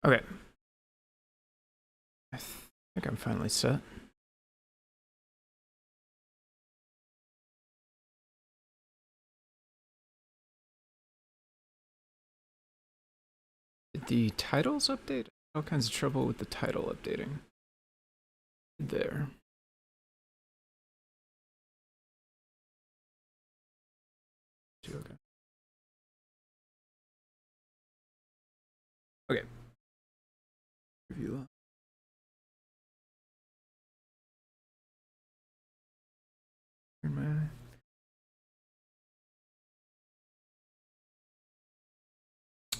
Okay. I think I'm finally set. Did the titles update? All kinds of trouble with the title updating. There. Okay. Okay. Review.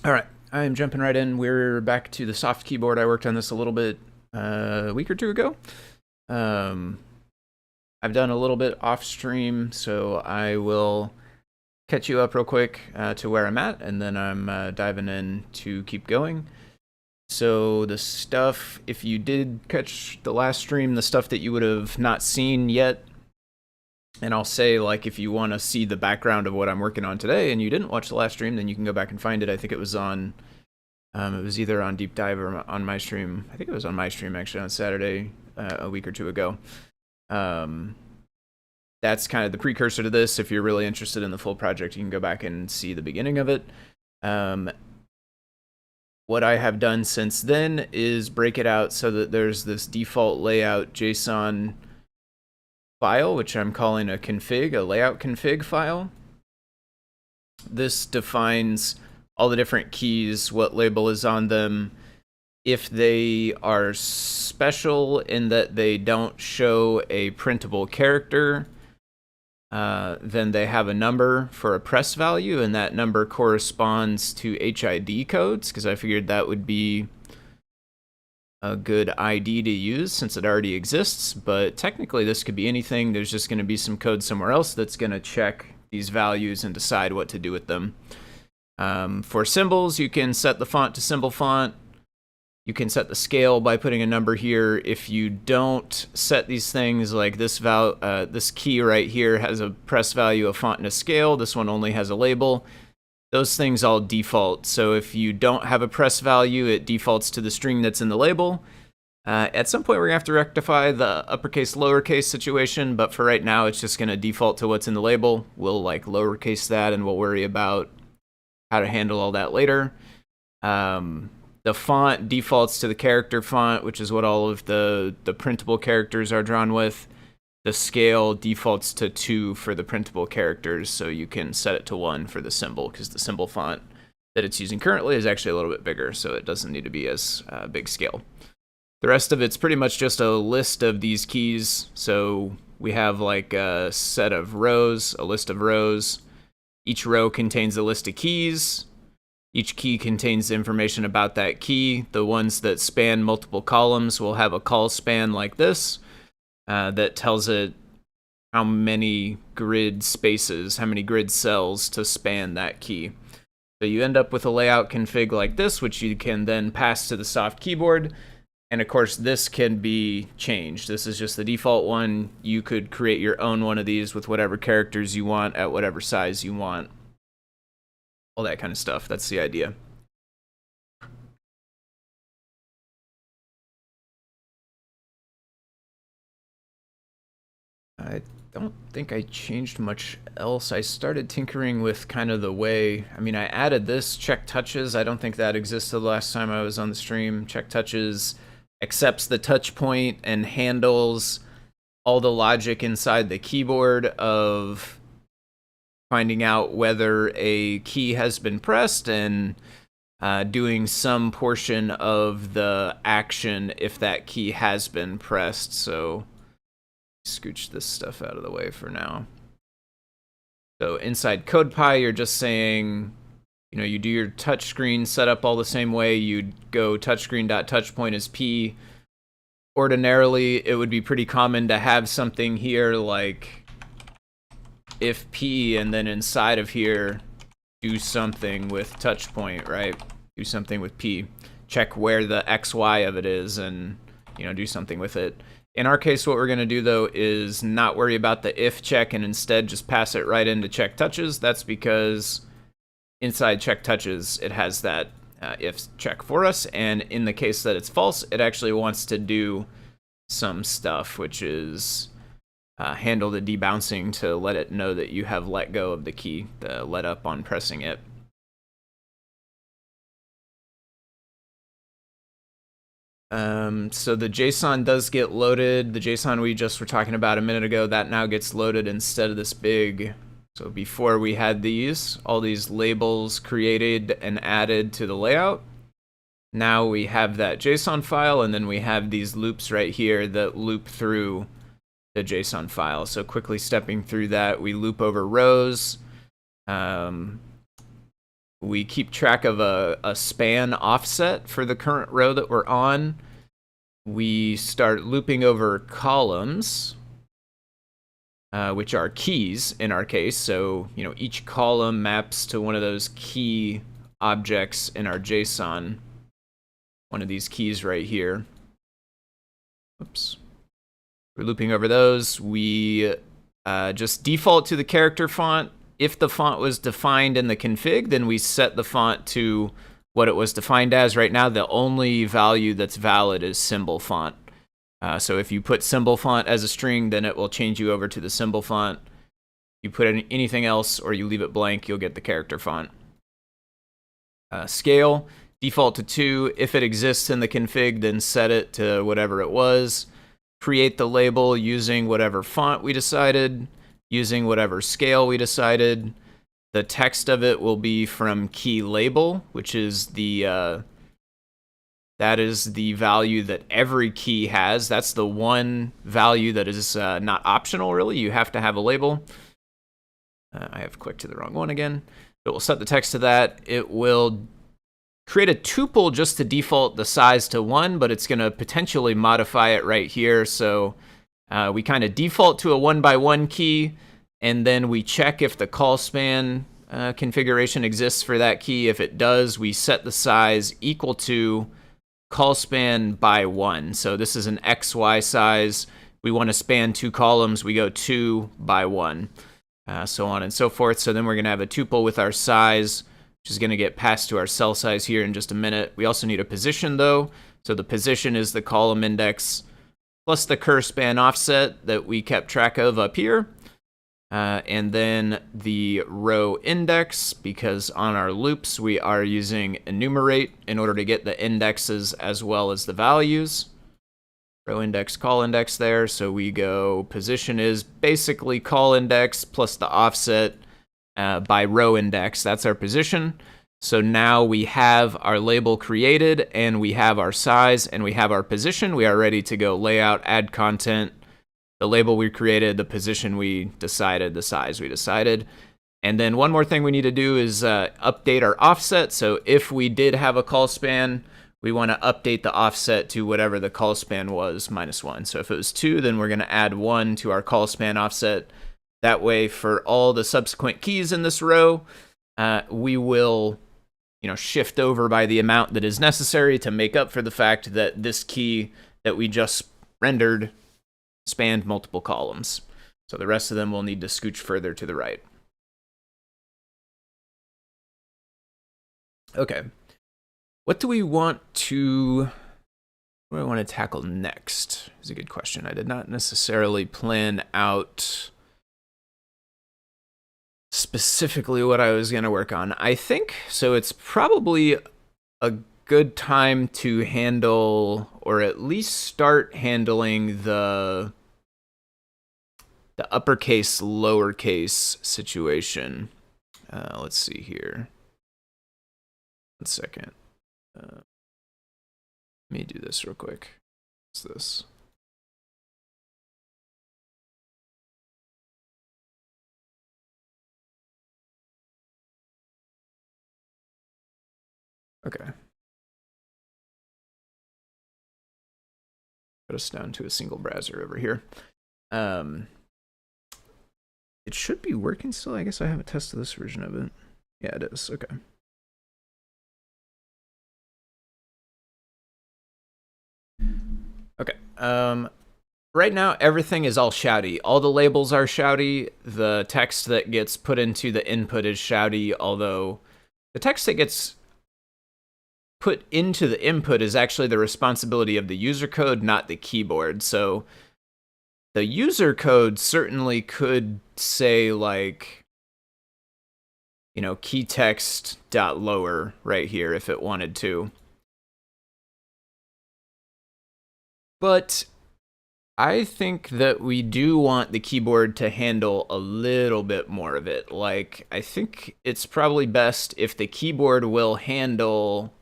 All right, I am jumping right in. We're back to the soft keyboard. I worked on this a little bit a week or two ago. I've done a little bit off stream, so I will catch you up real quick to where I'm at, and then I'm diving in to keep going. So the stuff, if you did catch the last stream, the stuff that you would have not seen yet, and I'll say, like, if you want to see the background of what I'm working on today and you didn't watch the last stream, then you can go back and find it. I think it was on, it was either on Deep Dive or on my stream. I think it was on my stream, actually, on Saturday a week or two ago. That's kind of the precursor to this. If you're really interested in the full project, you can go back and see the beginning of it. What I have done since then is break it out so that there's this default layout JSON file, which I'm calling a config, a layout config file. This defines all the different keys, what label is on them. If they are special in that they don't show a printable character, then they have a number for a press value, and that number corresponds to HID codes, because I figured that would be a good ID to use since it already exists. But technically this could be anything. There's just going to be some code somewhere else that's going to check these values and decide what to do with them. For symbols, you can set the font to symbol font. You can set the scale by putting a number here. If you don't set these things, like this key right here has a press value, a font, and a scale. This one only has a label. Those things all default. So if you don't have a press value, it defaults to the string that's in the label. At some point, we're going to have to rectify the uppercase, lowercase situation, but for right now, it's just going to default to what's in the label. We'll like lowercase that, and we'll worry about how to handle all that later. The font defaults to the character font, which is what all of the printable characters are drawn with. The scale defaults to 2 for the printable characters, so you can set it to 1 for the symbol, because the symbol font that it's using currently is actually a little bit bigger, so it doesn't need to be as big scale. The rest of it's pretty much just a list of these keys. So we have like a set of rows, a list of rows. Each row contains a list of keys. Each key contains information about that key. The ones that span multiple columns will have a call span like this that tells it how many grid spaces, how many grid cells to span that key. So you end up with a layout config like this, which you can then pass to the soft keyboard. And of course, this can be changed. This is just the default one. You could create your own one of these with whatever characters you want at whatever size you want. All that kind of stuff. That's the idea. I don't think I changed much else. I started tinkering with kind of the way, I mean, I added this check touches. I don't think that existed the last time I was on the stream. Check touches accepts the touch point and handles all the logic inside the keyboard of finding out whether a key has been pressed and doing some portion of the action if that key has been pressed. So scooch this stuff out of the way for now. So inside CodePy, you're just saying, you know, you do your touchscreen setup all the same way. You'd go touchscreen.touchpoint is P. Ordinarily, it would be pretty common to have something here like if P, and then inside of here, do something with touch point, right? Do something with P. Check where the XY of it is and, you know, do something with it. In our case, what we're going to do, though, is not worry about the if check and instead just pass it right into check touches. That's because inside check touches, it has that if check for us, and in the case that it's false, it actually wants to do some stuff, which is handle the debouncing to let it know that you have let go of the key, the let up on pressing it. So the JSON does get loaded. The JSON we just were talking about a minute ago, that now gets loaded instead of this big. So before we had all these labels created and added to the layout. Now we have that JSON file, and then we have these loops right here that loop through the JSON file. So quickly stepping through that, we loop over rows. We keep track of a span offset for the current row that we're on. We start looping over columns, which are keys in our case. So, each column maps to one of those key objects in our JSON. One of these keys right here. Oops. We're looping over those. We just default to the character font. If the font was defined in the config, then we set the font to what it was defined as. Right now, the only value that's valid is symbol font. So if you put symbol font as a string, then it will change you over to the symbol font. If you put anything else or you leave it blank, you'll get the character font. Scale, default to 2. If it exists in the config, then set it to whatever it was. Create the label using whatever font we decided, using whatever scale we decided. The text of it will be from key label, which is that is the value that every key has. That's the one value that is not optional, really. You have to have a label. I have clicked to the wrong one again. It will set the text to that. It will create a tuple just to default the size to 1, but it's going to potentially modify it right here. So we kind of default to a 1x1 key, and then we check if the call span configuration exists for that key. If it does, we set the size equal to call span by 1. So this is an XY size. We want to span 2 columns. We go 2 by 1, so on and so forth. So then we're going to have a tuple with our size, which is going to get passed to our cell size here in just a minute. We also need a position, though. So the position is the column index plus the cur span offset that we kept track of up here. And then the row index, because on our loops we are using enumerate in order to get the indexes as well as the values. Row index, call index there. So we go, position is basically call index plus the offset by row index. That's our position. So now we have our label created, and we have our size, and we have our position. We are ready to go layout, add content. The label we created, the position we decided, the size we decided. And then one more thing we need to do is update our offset. So if we did have a call span, we want to update the offset to whatever the call span was, -1. So if it was 2, then we're going to add 1 to our call span offset. That way, for all the subsequent keys in this row, we will shift over by the amount that is necessary to make up for the fact that this key that we just rendered spanned multiple columns. So the rest of them will need to scooch further to the right. Okay. What do I want to tackle next? Is a good question. I did not necessarily plan out specifically what I was going to work on. I think so. It's probably a good time to handle, or at least start handling, the uppercase lowercase situation. Let's see here. 1 second. Let me do this real quick. What's this? Okay. Put us down to a single browser over here. It should be working still. I guess I haven't tested this version of it. Yeah, it is. Okay. Okay. Right now, everything is all shouty. All the labels are shouty. The text that gets put into the input is shouty, although the text that gets put into the input is actually the responsibility of the user code, not the keyboard. So the user code certainly could say like, you know, key text dot lower right here if it wanted to. But I think that we do want the keyboard to handle a little bit more of it. Like, I think it's probably best if the keyboard will handle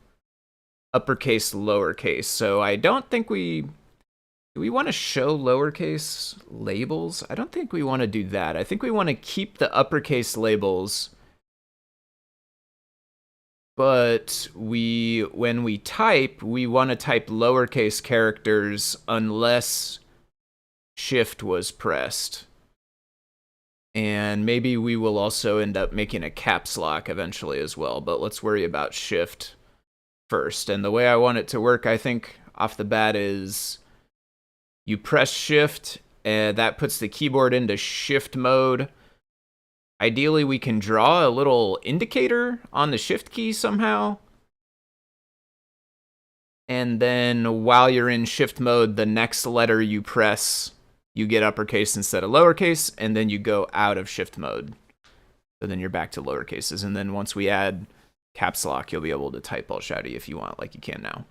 uppercase, lowercase. So I don't think do we want to show lowercase labels? I don't think we want to do that. I think we want to keep the uppercase labels, but when we type, we want to type lowercase characters unless Shift was pressed. And maybe we will also end up making a caps lock eventually as well, but let's worry about Shift first. And the way I want it to work, I think, off the bat is you press Shift, and that puts the keyboard into shift mode. Ideally, we can draw a little indicator on the Shift key somehow. And then while you're in shift mode, the next letter you press, you get uppercase instead of lowercase, and then you go out of shift mode. So then you're back to lower cases. And then once we add caps lock, you'll be able to type all shouty if you want, like you can now.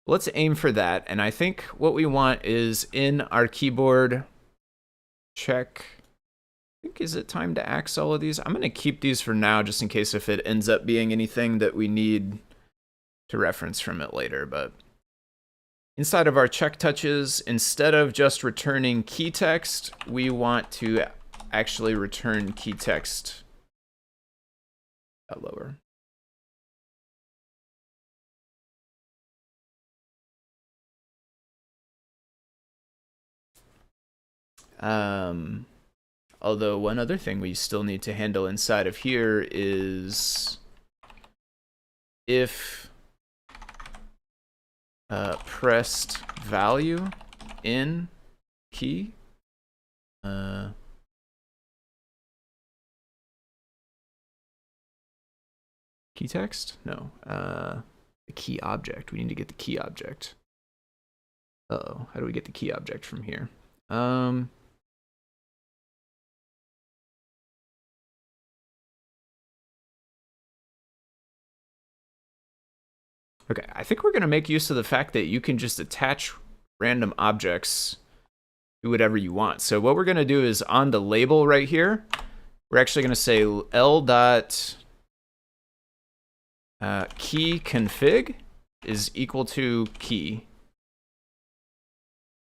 Let's aim for that. And I think what we want is in our keyboard, check. I think, is it time to axe all of these? I'm going to keep these for now just in case if it ends up being anything that we need to reference from it later. But inside of our check touches, instead of just returning key text, we want to actually return key text lower. Although one other thing we still need to handle inside of here is if pressed value in key key text? No. The key object. We need to get the key object. Uh-oh. How do we get the key object from here? Okay, I think we're going to make use of the fact that you can just attach random objects to whatever you want. So what we're going to do is on the label right here, we're actually going to say L dot key config is equal to key,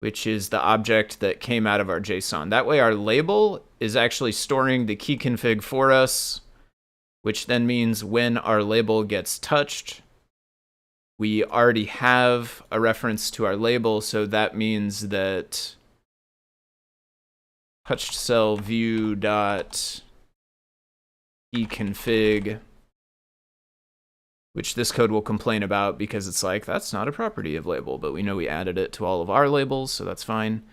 which is the object that came out of our JSON. That way our label is actually storing the key config for us, which then means when our label gets touched, we already have a reference to our label, so that means that touched cell view dot key config, which this code will complain about because it's like, that's not a property of label, but we know we added it to all of our labels, so that's fine.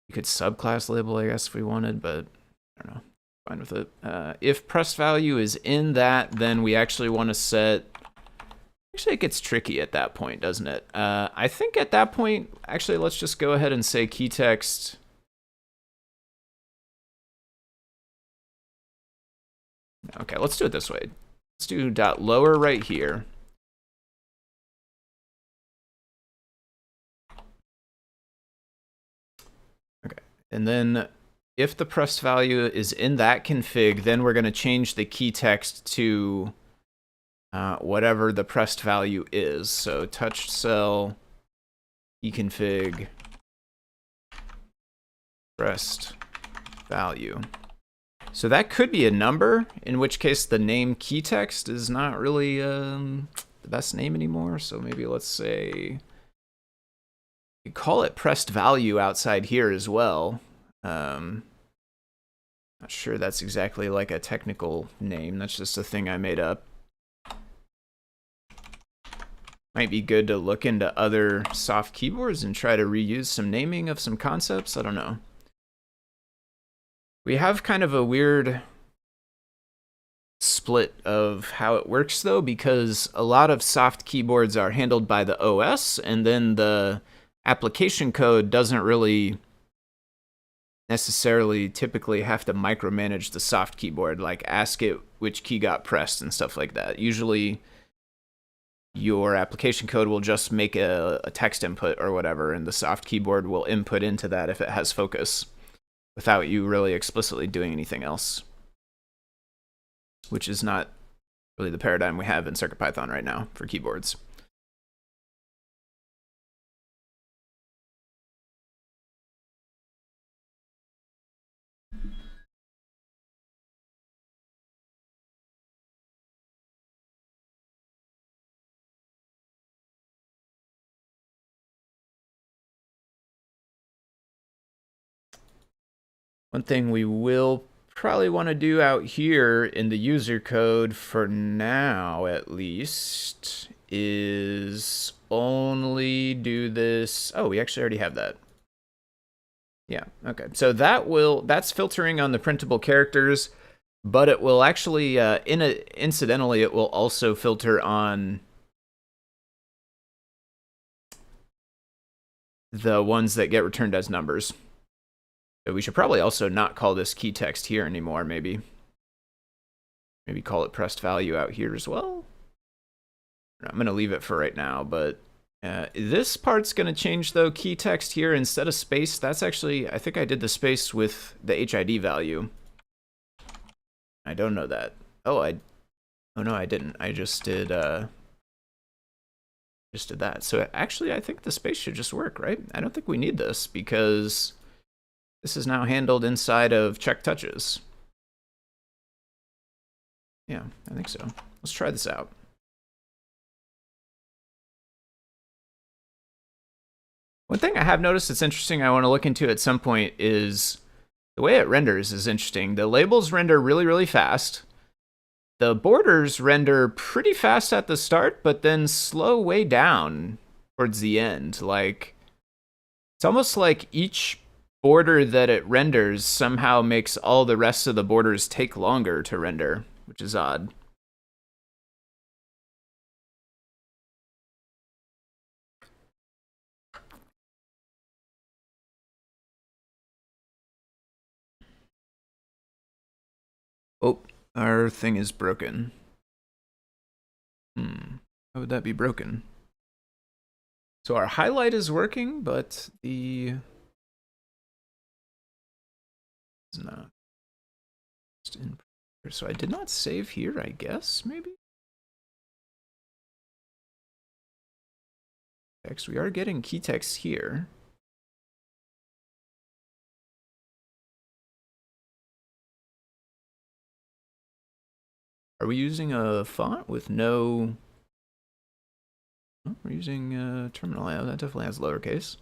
We could subclass label, I guess, if we wanted, but I don't know, fine with it. If press value is in that, then we actually want to set, actually it gets tricky at that point, doesn't it? I think at that point, actually, let's just go ahead and say key text. Okay, let's do it this way. Let's do dot lower right here. Okay, and then if the pressed value is in that config, then we're going to change the key text to whatever the pressed value is. So touched cell key config pressed value. So that could be a number, in which case the name key text is not really the best name anymore. So maybe let's say you call it pressed value outside here as well. Not sure that's exactly like a technical name. That's just a thing I made up. Might be good to look into other soft keyboards and try to reuse some naming of some concepts. I don't know. We have kind of a weird split of how it works though, because a lot of soft keyboards are handled by the OS, and then the application code doesn't really necessarily typically have to micromanage the soft keyboard, like ask it which key got pressed and stuff like that. Usually your application code will just make a text input or whatever, and the soft keyboard will input into that if it has focus, without you really explicitly doing anything else, which is not really the paradigm we have in CircuitPython right now for keyboards. One thing we will probably want to do out here in the user code for now, at least, is only do this. Oh, we actually already have that. Yeah, okay. So that's filtering on the printable characters, but it will actually, incidentally, it will also filter on the ones that get returned as numbers. We should probably also not call this key text here anymore, maybe. Maybe call it pressed value out here as well. I'm going to leave it for right now, but this part's going to change, though. Key text here instead of space. That's actually, I think I did the space with the HID value. I don't know that. Oh no, I didn't. I just did that. So actually, I think the space should just work, right? I don't think we need this because this is now handled inside of check touches. Yeah, I think so. Let's try this out. One thing I have noticed that's interesting I want to look into at some point is the way it renders is interesting. The labels render really, really fast. The borders render pretty fast at the start, but then slow way down towards the end. Like, it's almost like each border that it renders somehow makes all the rest of the borders take longer to render, which is odd. Oh, our thing is broken. How would that be broken? So our highlight is working, but the is not. So I did not save here, I guess, maybe? Text, we are getting key text here. Are we using a font with no... Oh, we're using terminal layout. That definitely has lowercase.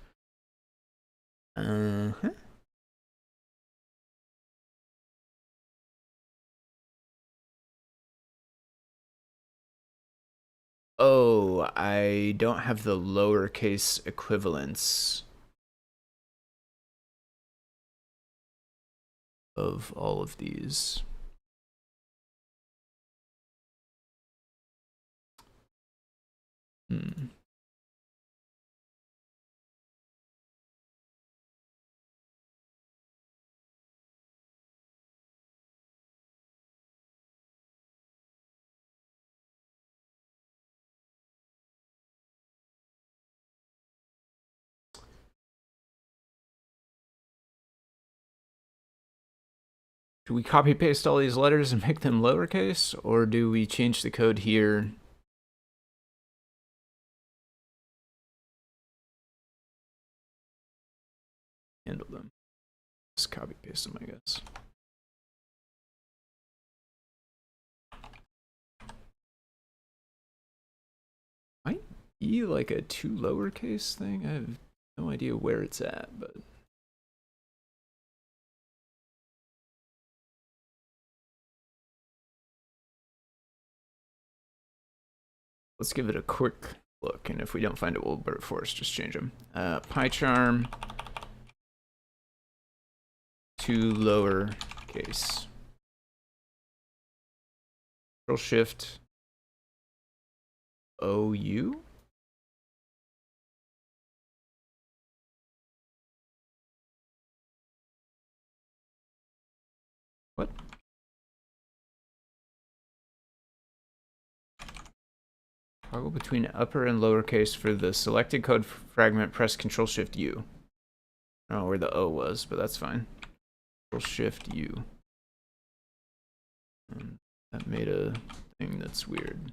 Oh, I don't have the lowercase equivalents of all of these. Do we copy paste all these letters and make them lowercase, or do we change the code here? Handle them. Just copy paste them, I guess. Might be like a two lowercase thing. I have no idea where it's at, but let's give it a quick look, and if we don't find it, we'll brute force just change them. PyCharm to lowercase. Control Shift OU. What? Toggle between upper and lowercase for the selected code fragment, press Control Shift U. I don't know where the O was, but that's fine. Control Shift U. And that made a thing that's weird.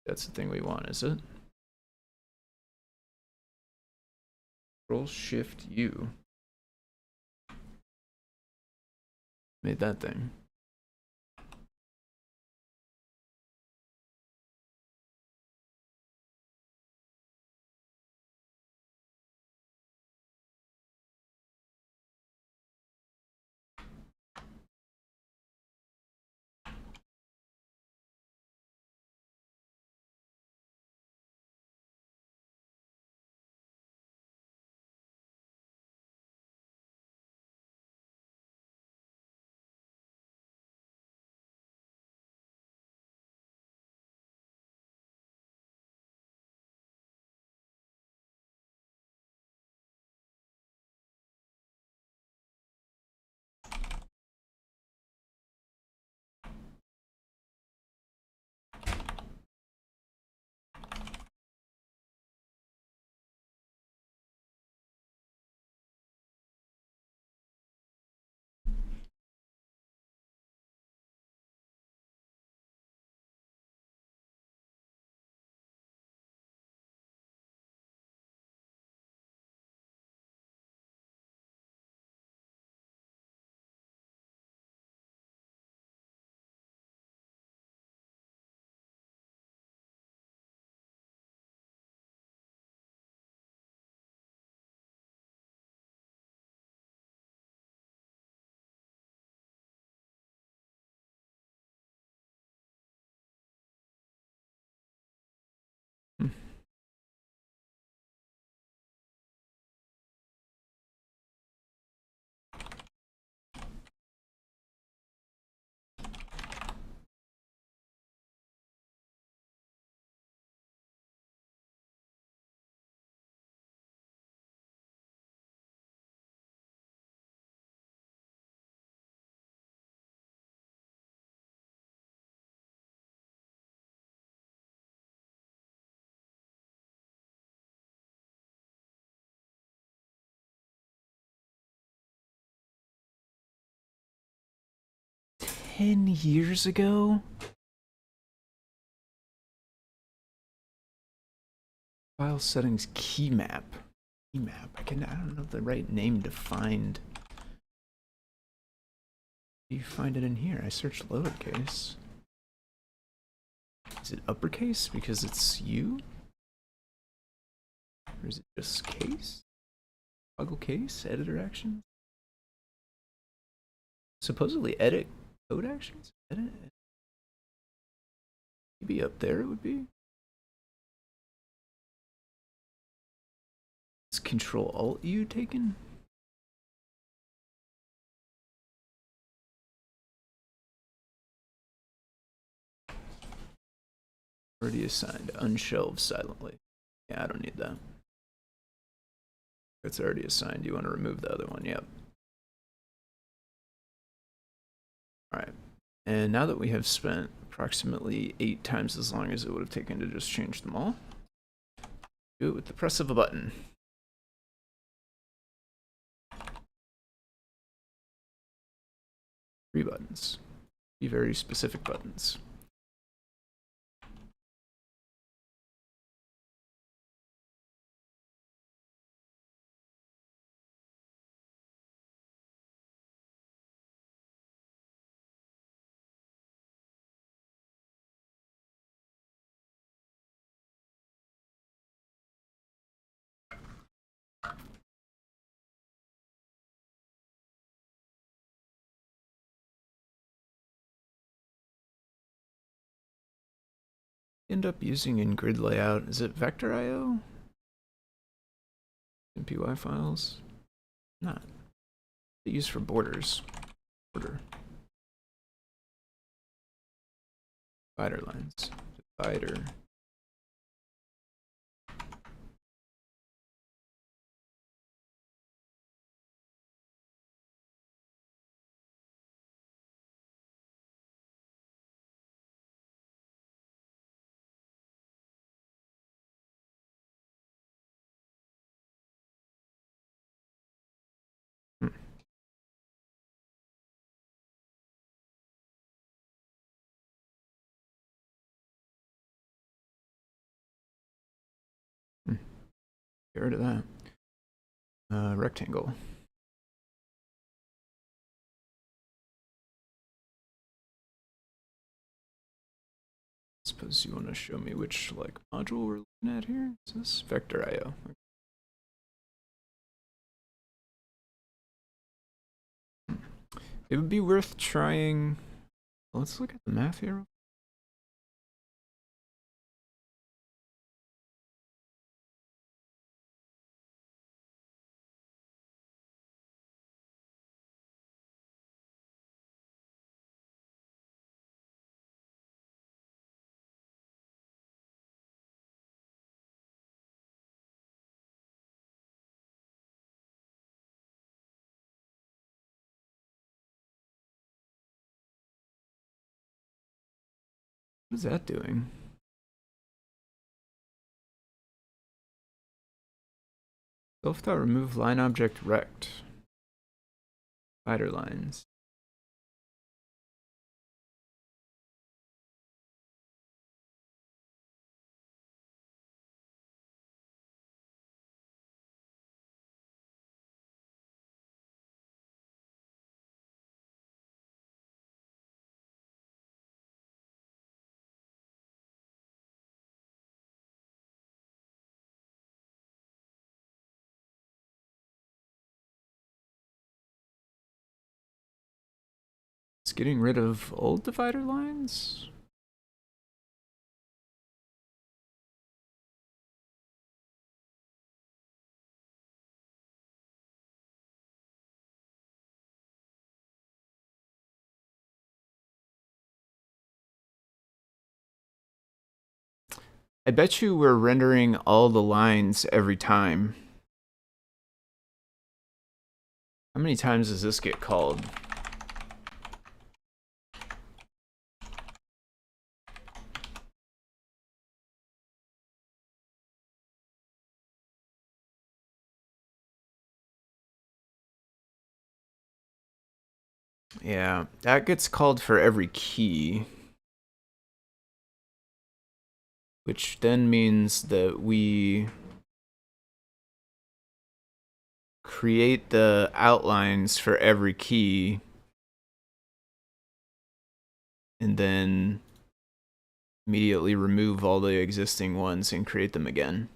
That's the thing we want, is it? Control Shift U. Made that thing. $10 ago? File settings key map. Key map. I don't know the right name to find. Do you find it in here? I searched lowercase. Is it uppercase because it's U? Or is it just case? Toggle case? Editor actions? Supposedly edit code actions? Edit? Maybe up there it would be? Is Control Alt U taken? Already assigned. Unshelved silently. Yeah, I don't need that. It's already assigned. You want to remove the other one? Yep. Alright. And now that we have spent approximately 8 times as long as it would have taken to just change them all, do it with the press of a button. Three buttons. 3 very specific buttons. End up using in grid layout, is it vector IO? MPY files? Not. They use for borders. Border. Divider lines. Divider. Get rid of that. Rectangle. Suppose you want to show me which like module we're looking at here. Is this vector IO? It would be worth trying. Let's look at the math here. What is that doing? Self-dot remove line object rect. Divider lines. It's getting rid of old divider lines? I bet you we're rendering all the lines every time. How many times does this get called? Yeah, that gets called for every key. Which then means that we create the outlines for every key and then immediately remove all the existing ones and create them again.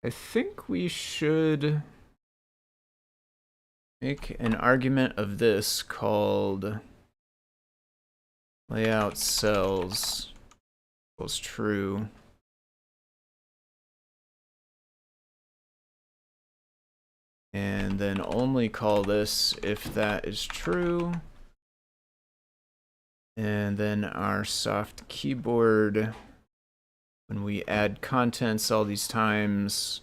I think we should make an argument of this called layout cells equals true. And then only call this if that is true. And then our soft keyboard, when we add contents all these times,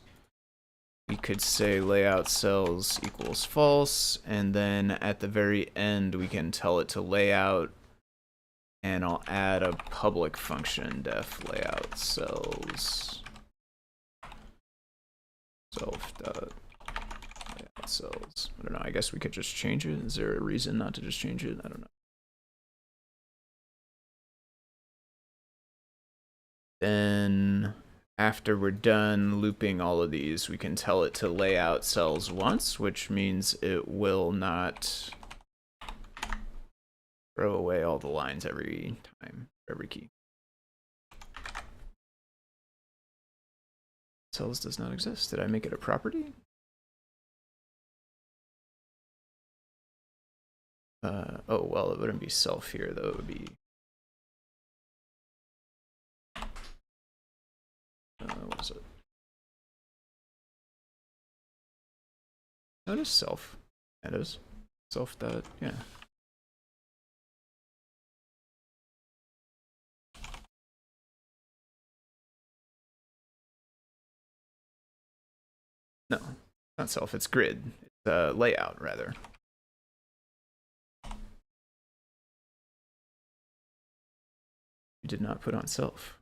we could say layout cells equals false. And then at the very end, we can tell it to layout. And I'll add a public function, def layout cells. Self.layout cells. I don't know. I guess we could just change it. Is there a reason not to just change it? I don't know. Then after we're done looping all of these, we can tell it to lay out cells once, which means it will not throw away all the lines every time, every key. Cells does not exist. Did I make it a property? Oh, well, it wouldn't be self here, though. It would be... what is it? No, it is self. That is. Self that, yeah. No, not self, it's grid. It's layout, rather. You did not put on self.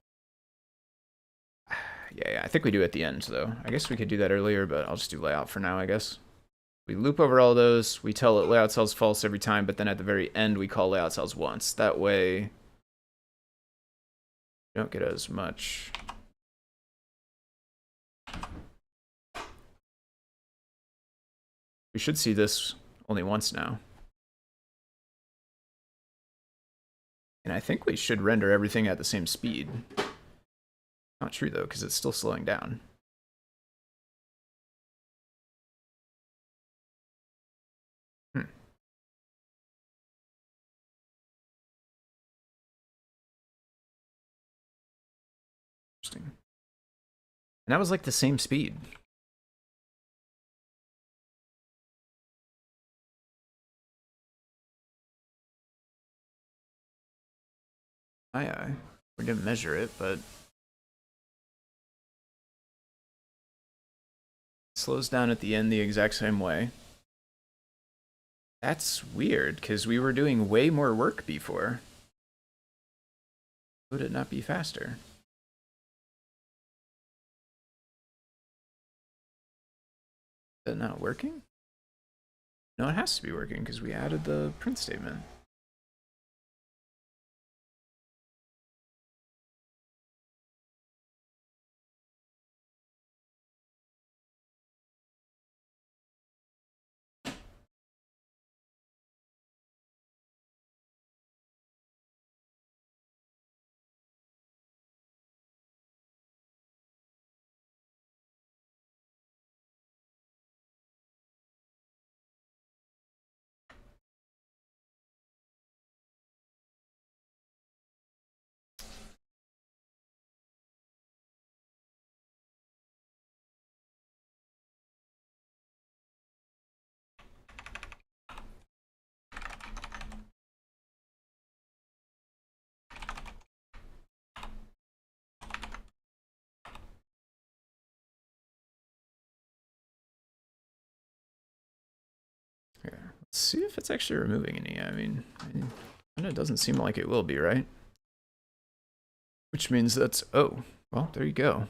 Yeah, I think we do at the end, though. I guess we could do that earlier, but I'll just do layout for now, I guess. We loop over all those, we tell it layout cells false every time, but then at the very end we call layout cells once. That way, you don't get as much. We should see this only once now. And I think we should render everything at the same speed. Not true, though, because it's still slowing down. Interesting. And that was like the same speed. Aye. We didn't measure it, but it slows down at the end the exact same way. That's weird, because we were doing way more work before. Would it not be faster? Is that not working? No, it has to be working, because we added the print statement. Here, let's see if it's actually removing any. I mean, it doesn't seem like it will be, right? Which means that's, oh, well, there you go.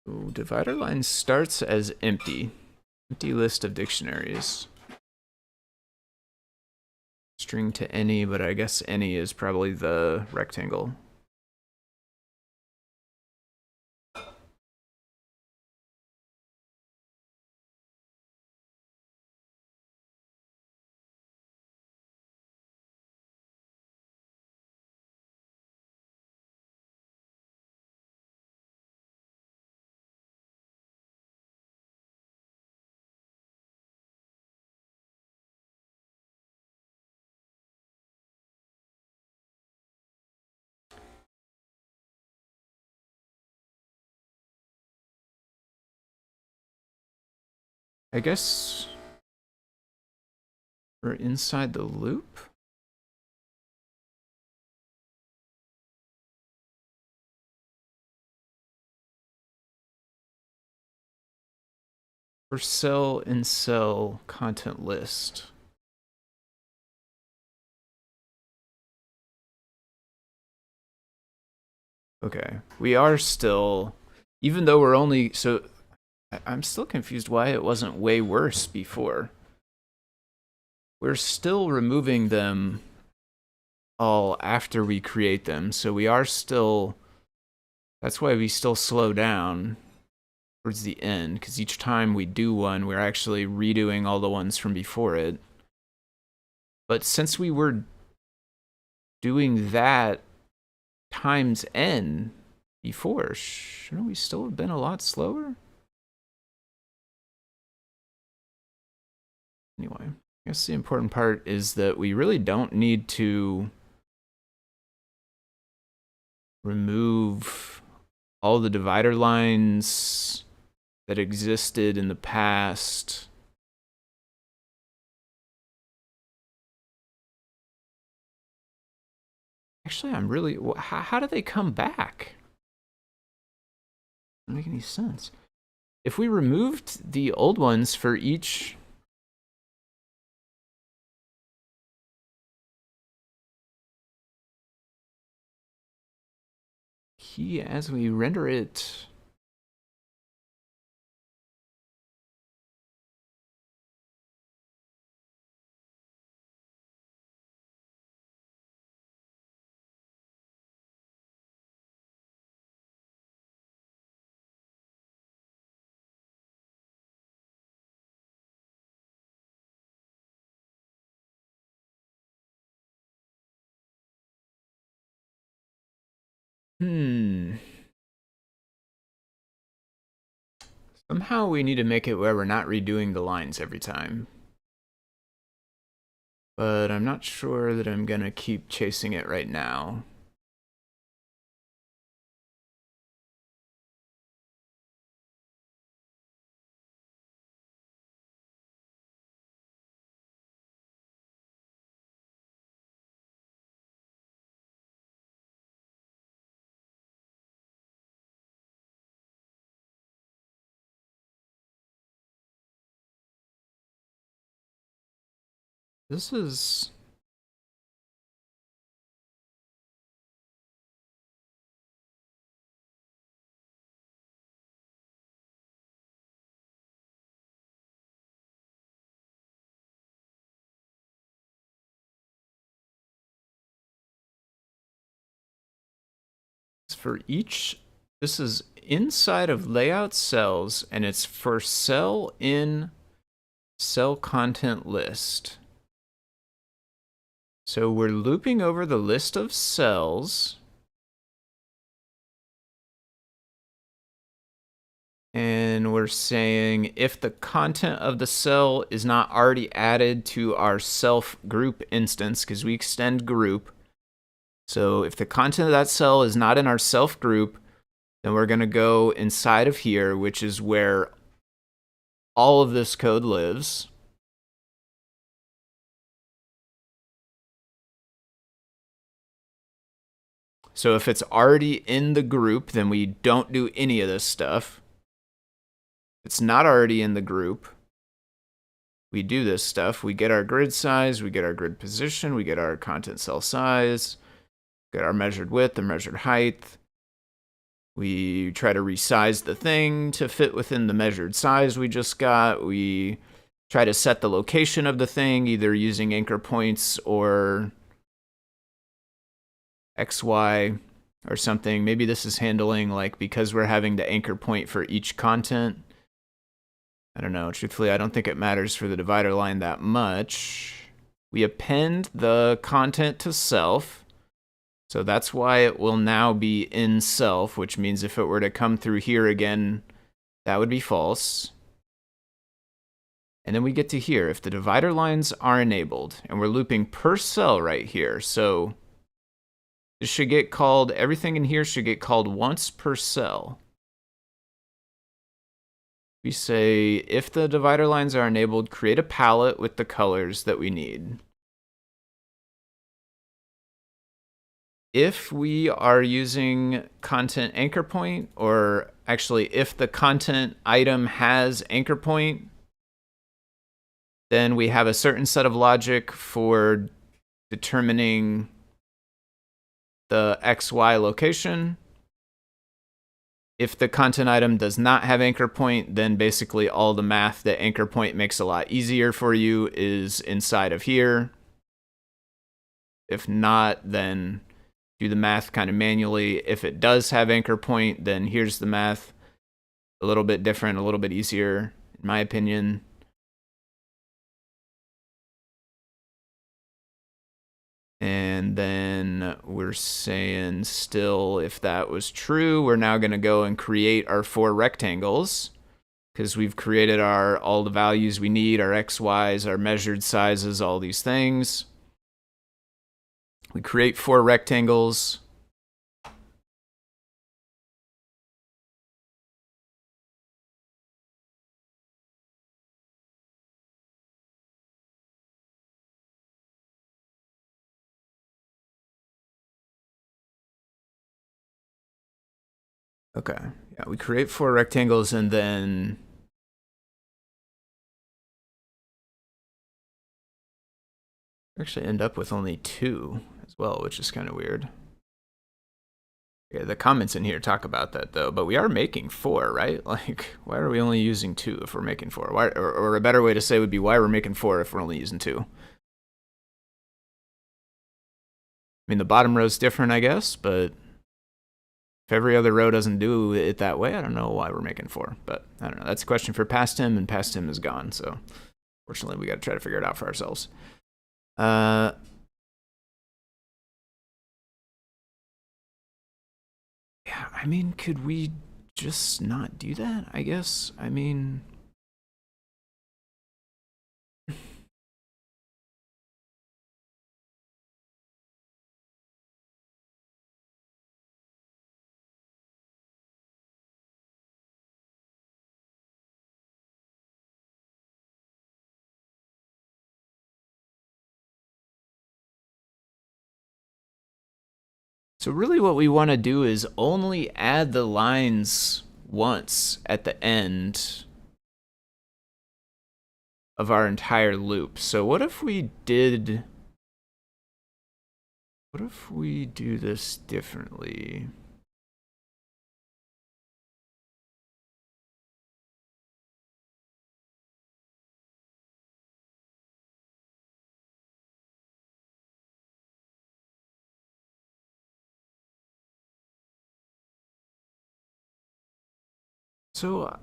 Ooh, divider line starts as empty. Empty list of dictionaries. String to any, but I guess any is probably the rectangle. I guess we're inside the loop. For cell in cell content list. Okay, we are still, even though we're only, so I'm still confused why it wasn't way worse before. We're still removing them all after we create them, so we are still... That's why we still slow down towards the end, because each time we do one, we're actually redoing all the ones from before it. But since we were doing that times n before, shouldn't we still have been a lot slower? Anyway, I guess the important part is that we really don't need to remove all the divider lines that existed in the past. Actually, I'm really... How do they come back? Doesn't make any sense. If we removed the old ones for each... key as we render it... Somehow we need to make it where we're not redoing the lines every time. But I'm not sure that I'm gonna keep chasing it right now. This is... for each... This is inside of layout cells, and it's for cell in cell content list. So we're looping over the list of cells. And we're saying if the content of the cell is not already added to our self group instance, because we extend group. So if the content of that cell is not in our self group, then we're going to go inside of here, which is where all of this code lives. So if it's already in the group, then we don't do any of this stuff. If it's not already in the group, we do this stuff. We get our grid size, we get our grid position, we get our content cell size, get our measured width and measured height. We try to resize the thing to fit within the measured size we just got. We try to set the location of the thing, either using anchor points or XY or something. Maybe this is handling, like, because we're having the anchor point for each content. I don't know. Truthfully, I don't think it matters for the divider line that much. We append the content to self. So that's why it will now be in self, which means if it were to come through here again, that would be false. And then we get to here. If the divider lines are enabled, and we're looping per cell right here, so this should get called, everything in here should get called once per cell. We say, if the divider lines are enabled, create a palette with the colors that we need. If we are using content anchor point, or actually if the content item has anchor point, then we have a certain set of logic for determining the XY location. if the content item does not have anchor point, then basically all the math that anchor point makes a lot easier for you is inside of here. If not, then do the math kind of manually. If it does have anchor point, then here's the math. A little bit different, a little bit easier, in my opinion. And then we're saying still, if that was true, we're now going to go and create our 4 rectangles, because we've created all the values we need, our x, y's, our measured sizes, all these things. We create 4 rectangles. Okay, yeah, we create 4 rectangles, and then we actually end up with only 2 as well, which is kind of weird. Yeah, the comments in here talk about that though, but we are making 4, right? Like, why are we only using 2 if we're making 4? Why, or a better way to say would be why we're making 4 if we're only using 2. I mean, the bottom row is different, I guess, but if every other row doesn't do it that way, I don't know why we're making 4. But I don't know. That's a question for past him, and past him is gone. So fortunately, we got to try to figure it out for ourselves. Yeah, I mean, could we just not do that? I guess. I mean, so really what we want to do is only add the lines once at the end of our entire loop. So what if we do this differently? So all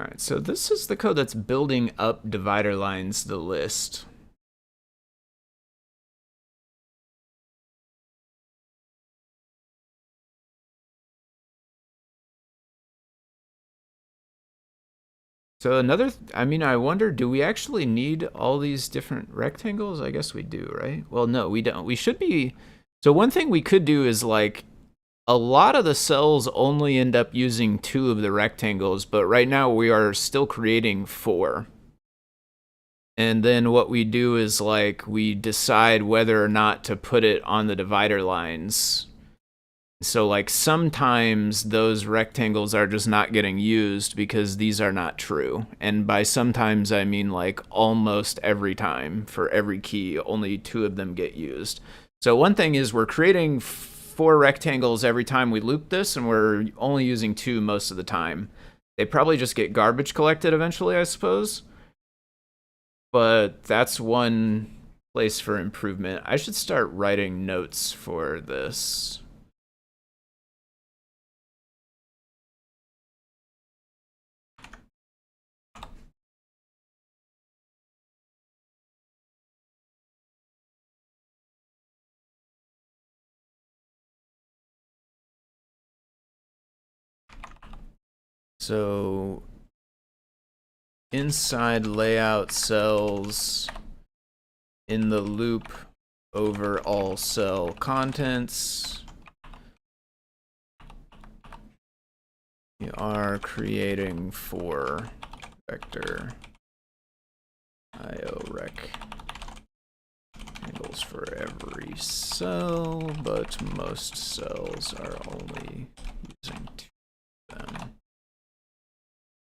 right, so this is the code that's building up divider lines, the list. So I mean, I wonder, do we actually need all these different rectangles? I guess we do, right? Well, no, we don't. We should be. So one thing we could do is like, a lot of the cells only end up using 2 of the rectangles, but right now we are still creating 4. And then what we do is like, we decide whether or not to put it on the divider lines. So like sometimes those rectangles are just not getting used because these are not true. And by sometimes I mean like almost every time. For every key, only 2 of them get used. So one thing is we're creating 4 rectangles every time we loop this, and we're only using 2 most of the time. They probably just get garbage collected eventually, I suppose. But that's one place for improvement. I should start writing notes for this. So inside layout cells in the loop over all cell contents, We are creating for vector IO rec handles for every cell, but most cells are only using 2 of them.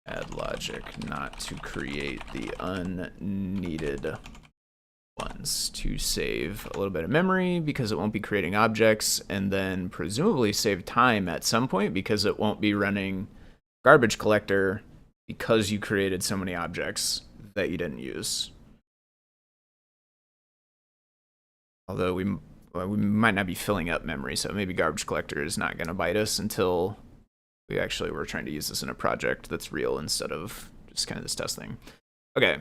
Add logic not to create the unneeded ones, to save a little bit of memory because it won't be creating objects, and then presumably save time at some point because it won't be running garbage collector because you created so many objects that you didn't use. Although we might not be filling up memory, so maybe garbage collector is not going to bite us until we actually were trying to use this in a project that's real instead of just kind of this test thing. Okay.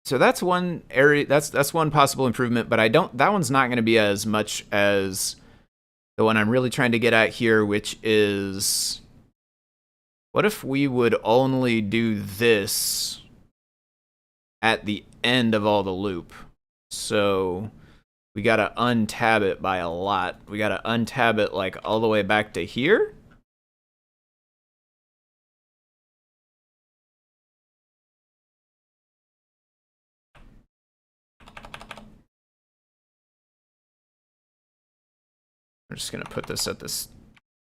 So that's one area, that's one possible improvement, but that one's not going to be as much as the one I'm really trying to get at here, which is, what if we would only do this at the end of all the loop? So we got to untab it by a lot. We got to untab it like all the way back to here. We're just going to put this at this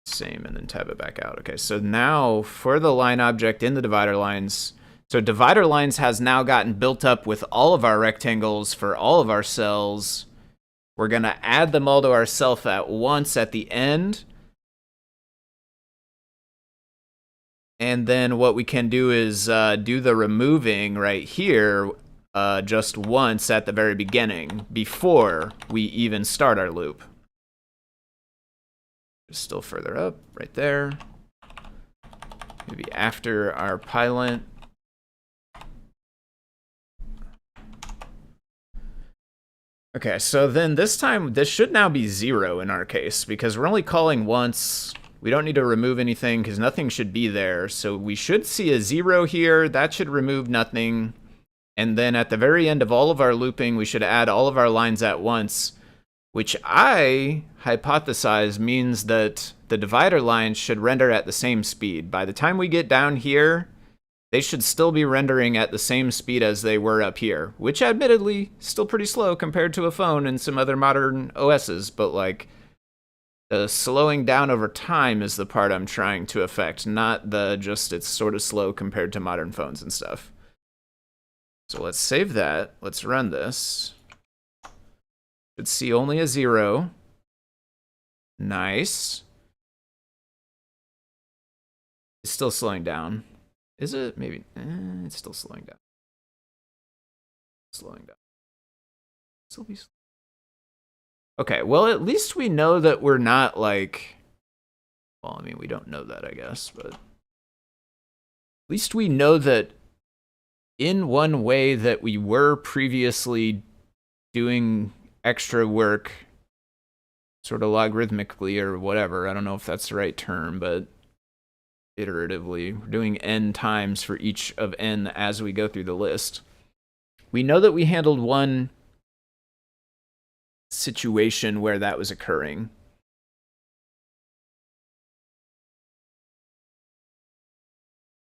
same and then tab it back out. Okay, so now for the line object in the divider lines, so divider lines has now gotten built up with all of our rectangles for all of our cells. We're going to add them all to ourself at once at the end. And then what we can do is do the removing right here just once at the very beginning before we even start our loop. Still further up, right there. Maybe after our pilot. Okay, so then this time, this should now be 0 in our case, because we're only calling once. We don't need to remove anything, because nothing should be there. So we should see a 0 here. That should remove nothing. And then at the very end of all of our looping, we should add all of our lines at once, which I hypothesize means that the divider lines should render at the same speed. By the time we get down here, they should still be rendering at the same speed as they were up here, which admittedly still pretty slow compared to a phone and some other modern OSs, but like the slowing down over time is the part I'm trying to affect, not the just it's sort of slow compared to modern phones and stuff. So let's save that. Let's run this. Should see only a 0. Nice. It's still slowing down. Is it? Maybe. It's still slowing down. Slowing down. Still be slow. Okay, well, at least we know that we're not like... Well, I mean, we don't know that, I guess, but... At least we know that in one way that we were previously doing extra work sort of logarithmically or whatever. I don't know if that's the right term, but iteratively. We're doing n times for each of n as we go through the list. We know that we handled one situation where that was occurring.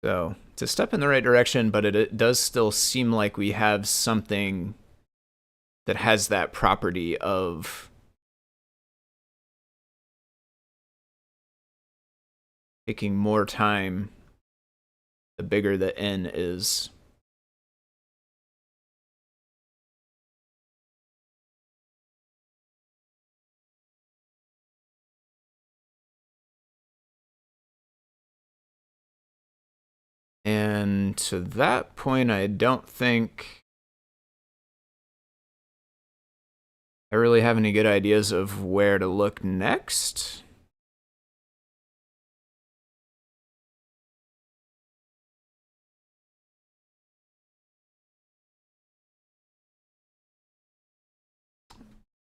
So it's a step in the right direction, but it does still seem like we have something that has that property of taking more time the bigger the n is. And to that point, I don't think I really have any good ideas of where to look next.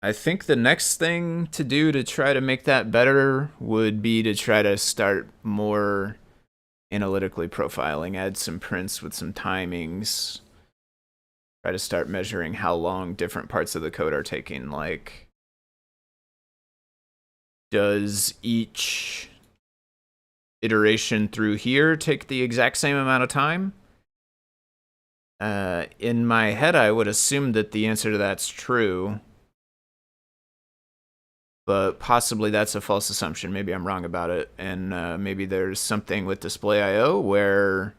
I think the next thing to do to try to make that better would be to try to start more analytically profiling, add some prints with some timings, try to start measuring how long different parts of the code are taking. Like, does each iteration through here take the exact same amount of time? In my head, I would assume that the answer to that's true. But possibly that's a false assumption. Maybe I'm wrong about it. And maybe there's something with display IO where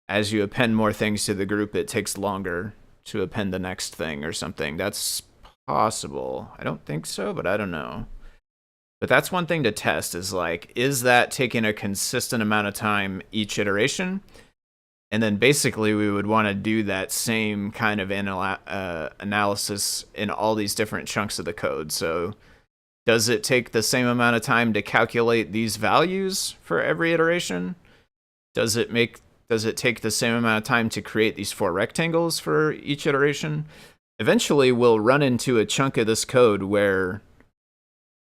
as you append more things to the group, it takes longer to append the next thing or something. That's possible. I don't think so, but I don't know. But that's one thing to test is like, is that taking a consistent amount of time each iteration? And then basically we would want to do that same kind of analysis in all these different chunks of the code. So does it take the same amount of time to calculate these values for every iteration? Does it take the same amount of time to create these 4 rectangles for each iteration? Eventually we'll run into a chunk of this code where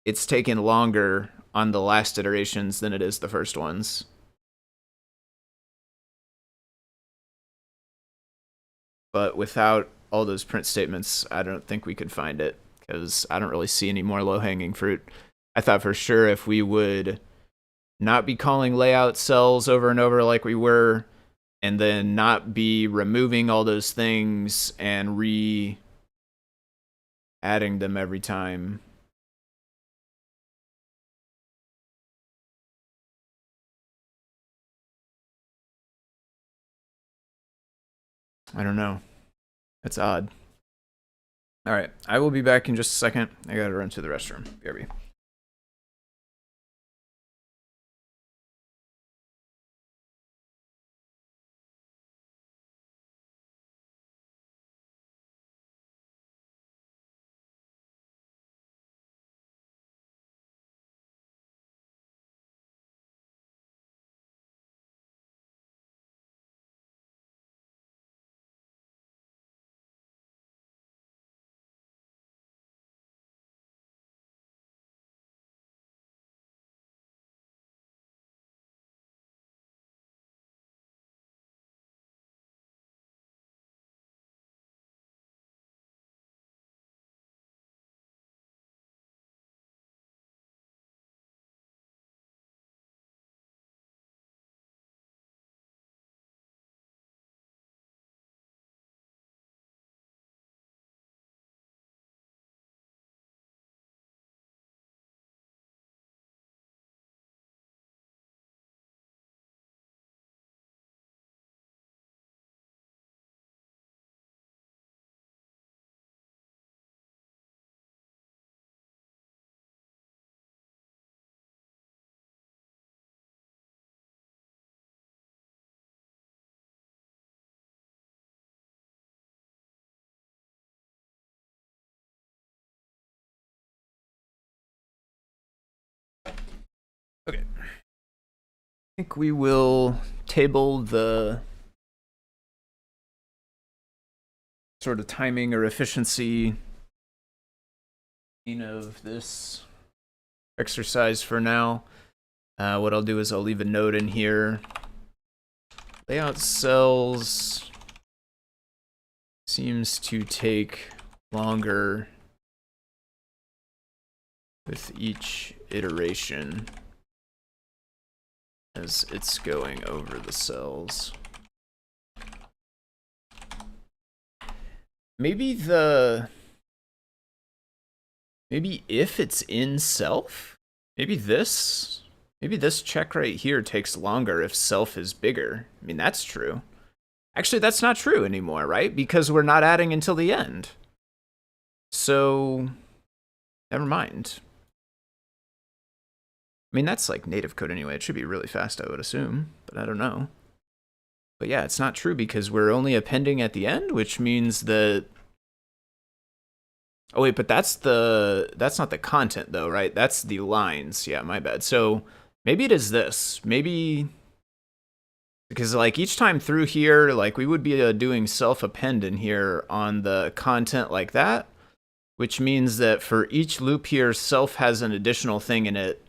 it's taken longer on the last iterations than it is the first ones. But without all those print statements, I don't think we could find it, because I don't really see any more low-hanging fruit. I thought for sure if we would not be calling layout cells over and over like we were, and then not be removing all those things and re-adding them every time. I don't know. That's odd. All right, I will be back in just a second. I gotta run to the restroom. BRB. Okay. I think we will table the sort of timing or efficiency of this exercise for now. What I'll do is I'll leave a note in here. Layout cells seems to take longer with each iteration as it's going over the cells. Maybe if it's in self, maybe this check right here takes longer if self is bigger. I mean, that's true. Actually, that's not true anymore, right? Because we're not adding until the end. So, never mind. I mean, that's like native code anyway. It should be really fast, I would assume, but I don't know. But yeah, it's not true because we're only appending at the end, which means that... Oh wait, but that's not the content though, right? That's the lines. Yeah, my bad. So maybe it is this. Maybe... Because like each time through here, like we would be doing self-append in here on the content like that, which means that for each loop here, self has an additional thing in it.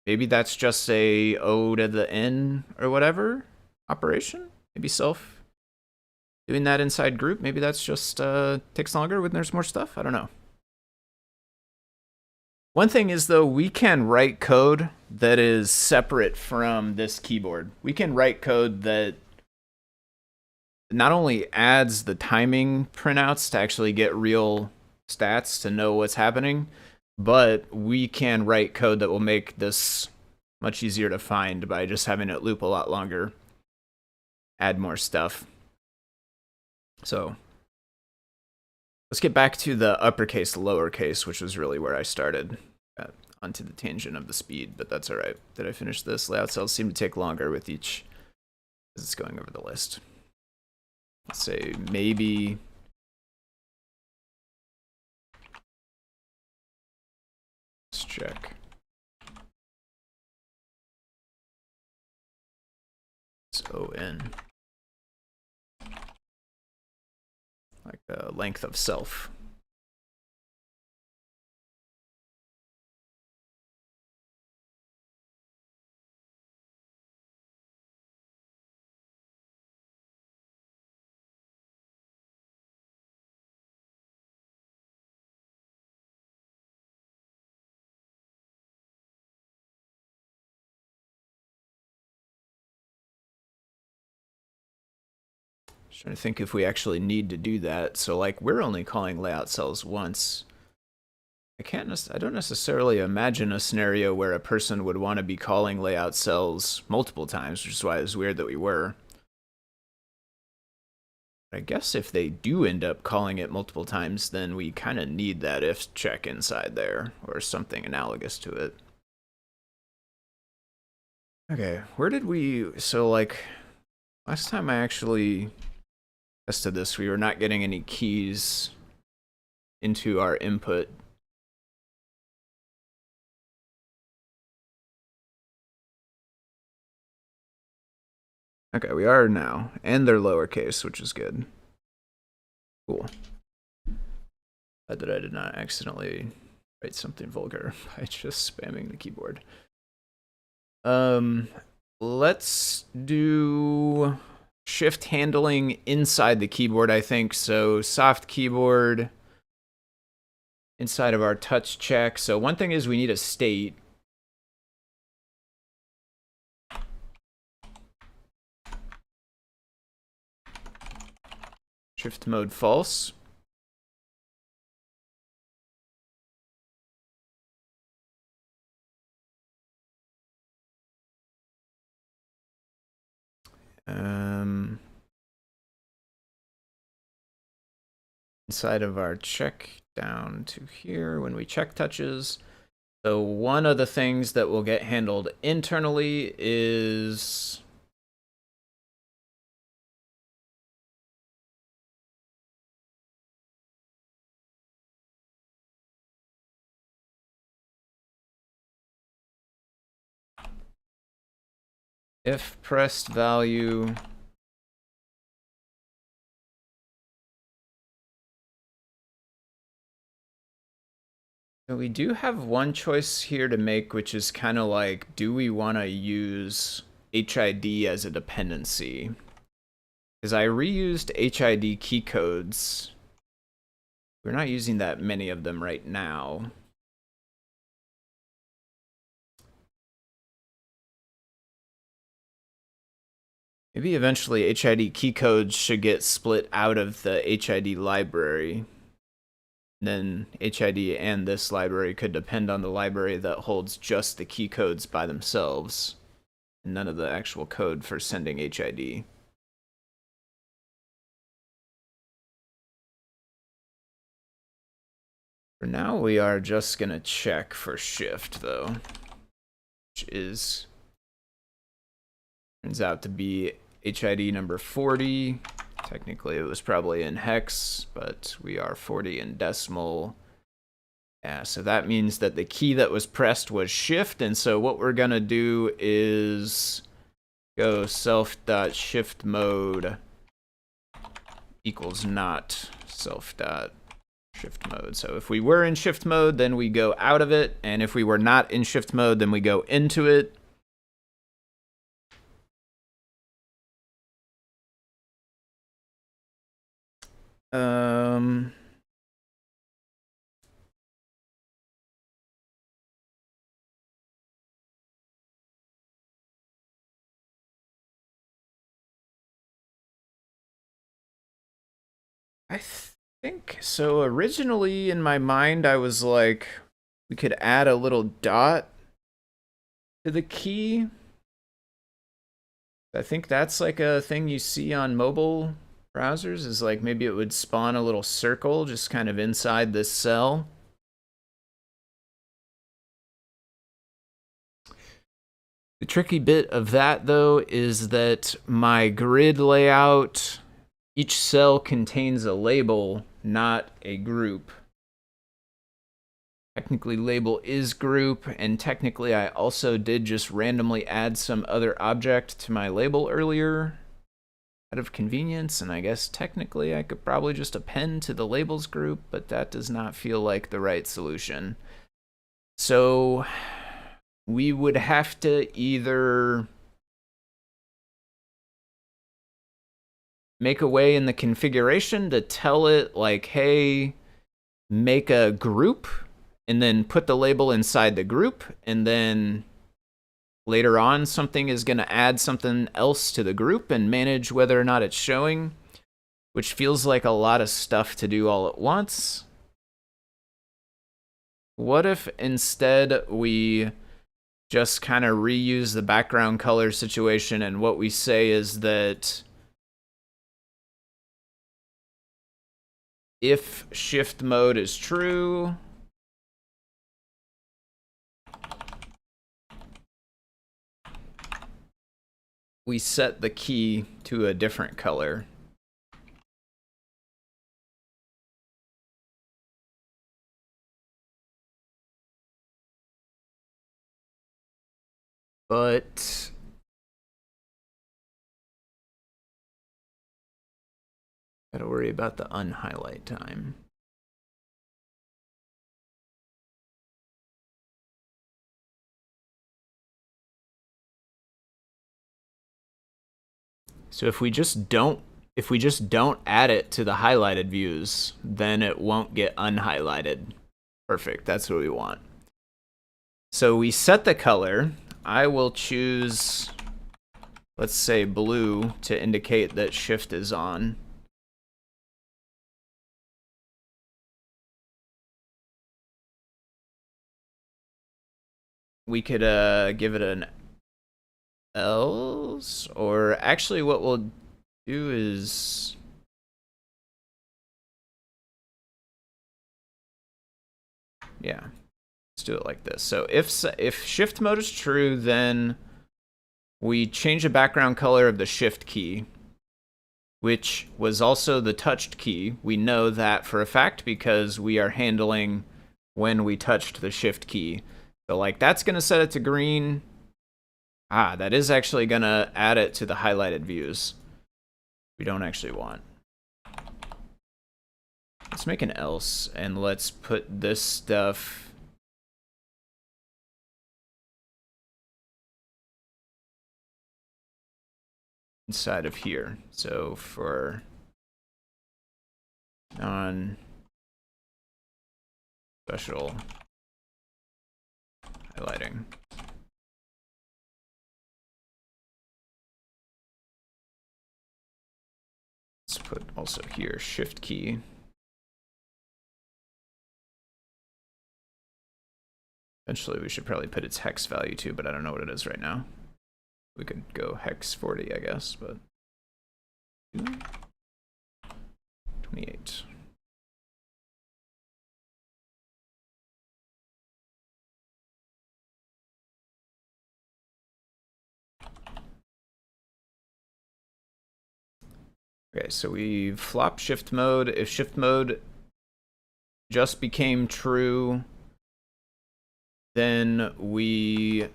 Maybe that's just a O to the N or whatever operation. Maybe self doing that inside group. Maybe that's just takes longer when there's more stuff. I don't know. One thing is, though, we can write code that is separate from this keyboard. We can write code that not only adds the timing printouts to actually get real stats to know what's happening, but we can write code that will make this much easier to find by just having it loop a lot longer, add more stuff. So let's get back to the uppercase, lowercase, which was really where I started. Got onto the tangent of the speed, but that's all right. Did I finish this? Layout cells seem to take longer with each as it's going over the list. Let's say maybe let's check. It's ON. Like the length of self. Just trying to think if we actually need to do that. So like we're only calling layout cells once. I don't necessarily imagine a scenario where a person would want to be calling layout cells multiple times, which is why it's weird that we were. I guess if they do end up calling it multiple times, then we kind of need that if check inside there, or something analogous to it. Okay, where did we... So, like, last time I actually tested this, we were not getting any keys into our input. Okay, we are now, and they're lowercase, which is good. Cool. Glad that I did not accidentally write something vulgar by just spamming the keyboard. Let's do shift handling inside the keyboard, I think. So soft keyboard inside of our touch check. So one thing is we need a state. Shift mode false. Inside of our check down to here when we check touches. So one of the things that will get handled internally is if pressed value so we do have one choice here to make, which is kind of like, do we want to use HID as a dependency? Because I reused HID key codes. We're not using that many of them right now. Maybe eventually HID key codes should get split out of the HID library. Then HID and this library could depend on the library that holds just the key codes by themselves, and none of the actual code for sending HID. For now, we are just going to check for shift, though, which turns out to be HID number 40. Technically, it was probably in hex, but we are 40 in decimal. Yeah, so that means that the key that was pressed was shift, and so what we're going to do is go self.shift mode equals not self.shift mode. So if we were in shift mode, then we go out of it, and if we were not in shift mode, then we go into it. I think so. Originally in my mind, I was like, we could add a little dot to the key. I think that's like a thing you see on mobile browsers, is like maybe it would spawn a little circle just kind of inside this cell. The tricky bit of that, though, is that my grid layout, each cell contains a label, not a group. Technically, label is group, and technically I also did just randomly add some other object to my label earlier out of convenience, and I guess technically I could probably just append to the labels group, but that does not feel like the right solution. So we would have to either make a way in the configuration to tell it, like, hey, make a group, and then put the label inside the group, and then later on something is going to add something else to the group and manage whether or not it's showing, which feels like a lot of stuff to do all at once. What if instead we just kind of reuse the background color situation, and what we say is that if shift mode is true, we set the key to a different color. But gotta worry about the unhighlight time. So if we just don't add it to the highlighted views, then it won't get unhighlighted. Perfect, that's what we want. So we set the color. I will choose, let's say, blue to indicate that shift is on. We could give it an else, or actually what we'll do is let's do it like this. So if shift mode is true, then we change the background color of the shift key, which was also the touched key. We know that for a fact because we are handling when we touched the shift key. So like that's gonna set it to green. That is actually gonna add it to the highlighted views. We don't actually want. Let's make an else, and let's put this stuff inside of here. So for non-special highlighting. Let's put also here shift key. Eventually we should probably put its hex value too, but I don't know what it is right now. We could go hex 40, I guess, but 28. Okay, so we flop shift mode. If shift mode just became true, then we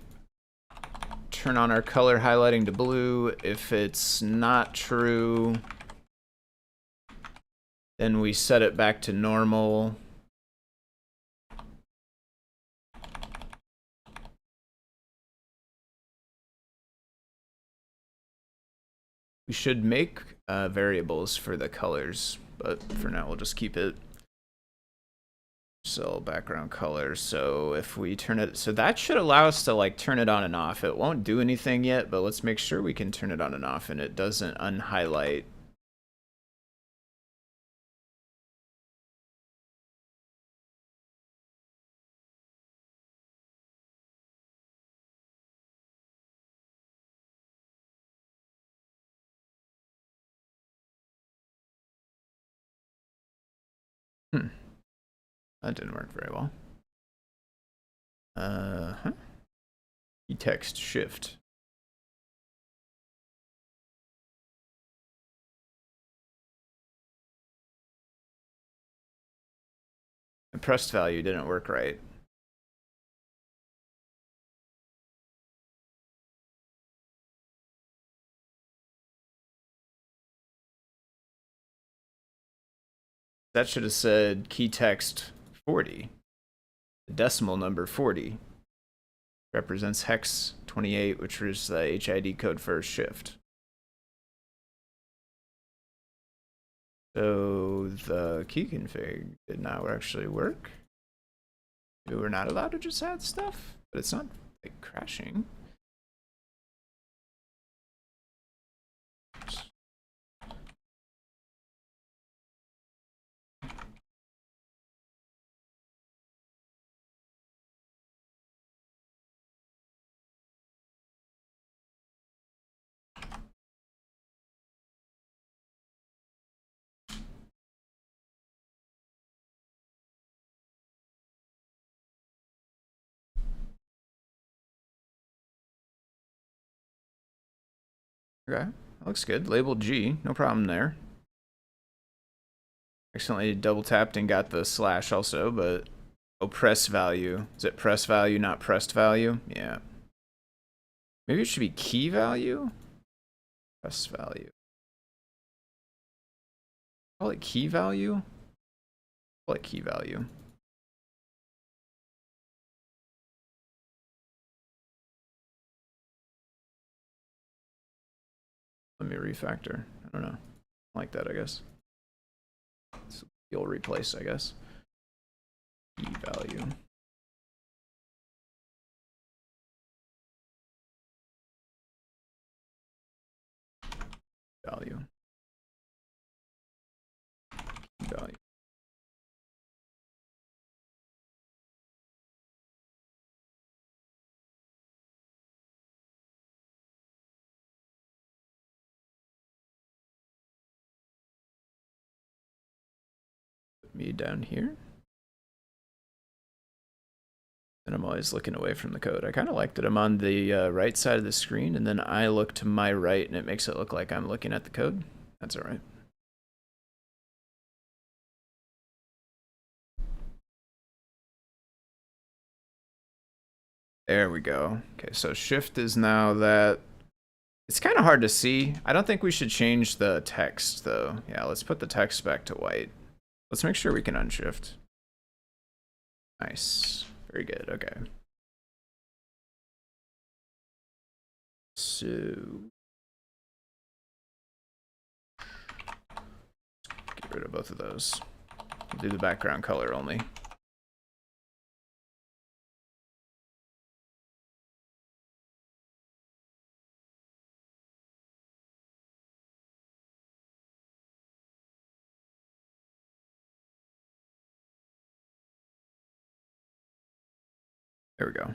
turn on our color highlighting to blue. If it's not true, then we set it back to normal. We should make variables for the colors, but for now we'll just keep it cell background color. So if we turn it, so that should allow us to like turn it on and off. It won't do anything yet, but let's make sure we can turn it on and off and it doesn't unhighlight Hmm. That didn't work very well. Key text shift. The pressed value didn't work right. That should have said key text 40. The decimal number 40 represents hex 28, which was the HID code for shift. So the key config did not actually work. Maybe we're not allowed to just add stuff, but it's not like crashing. Okay, that looks good. Labeled G, no problem there. Accidentally double tapped and got the slash also, but oh, press value. Is it press value, not pressed value? Yeah. Maybe it should be key value? Press value. Call it key value? Call it key value. Let me refactor. I don't know. Like that, I guess. You'll replace, I guess. Key value. Value. Key value. Put me down here. And I'm always looking away from the code. I kind of like that I'm on the right side of the screen, and then I look to my right, and it makes it look like I'm looking at the code. That's all right. There we go. Okay, so shift is now that. It's kind of hard to see. I don't think we should change the text, though. Yeah, let's put the text back to white. Let's make sure we can unshift. Nice. Very good. Okay. So get rid of both of those. We'll do the background color only. There we go.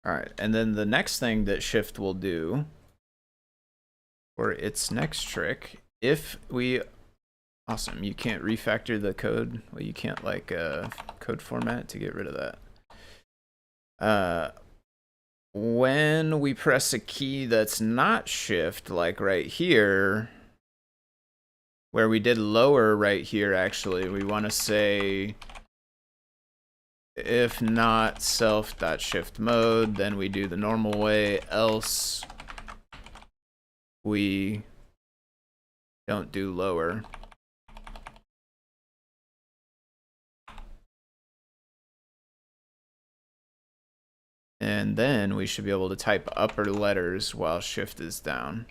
All right, and then the next thing that shift will do, or its next trick, if we, awesome, you can't refactor the code. Well, you can't like code format to get rid of that. When we press a key that's not shift, like right here, where we did lower right here, actually, we want to say if not self.shift mode, then we do the normal way, else we don't do lower. And then we should be able to type upper letters while shift is down.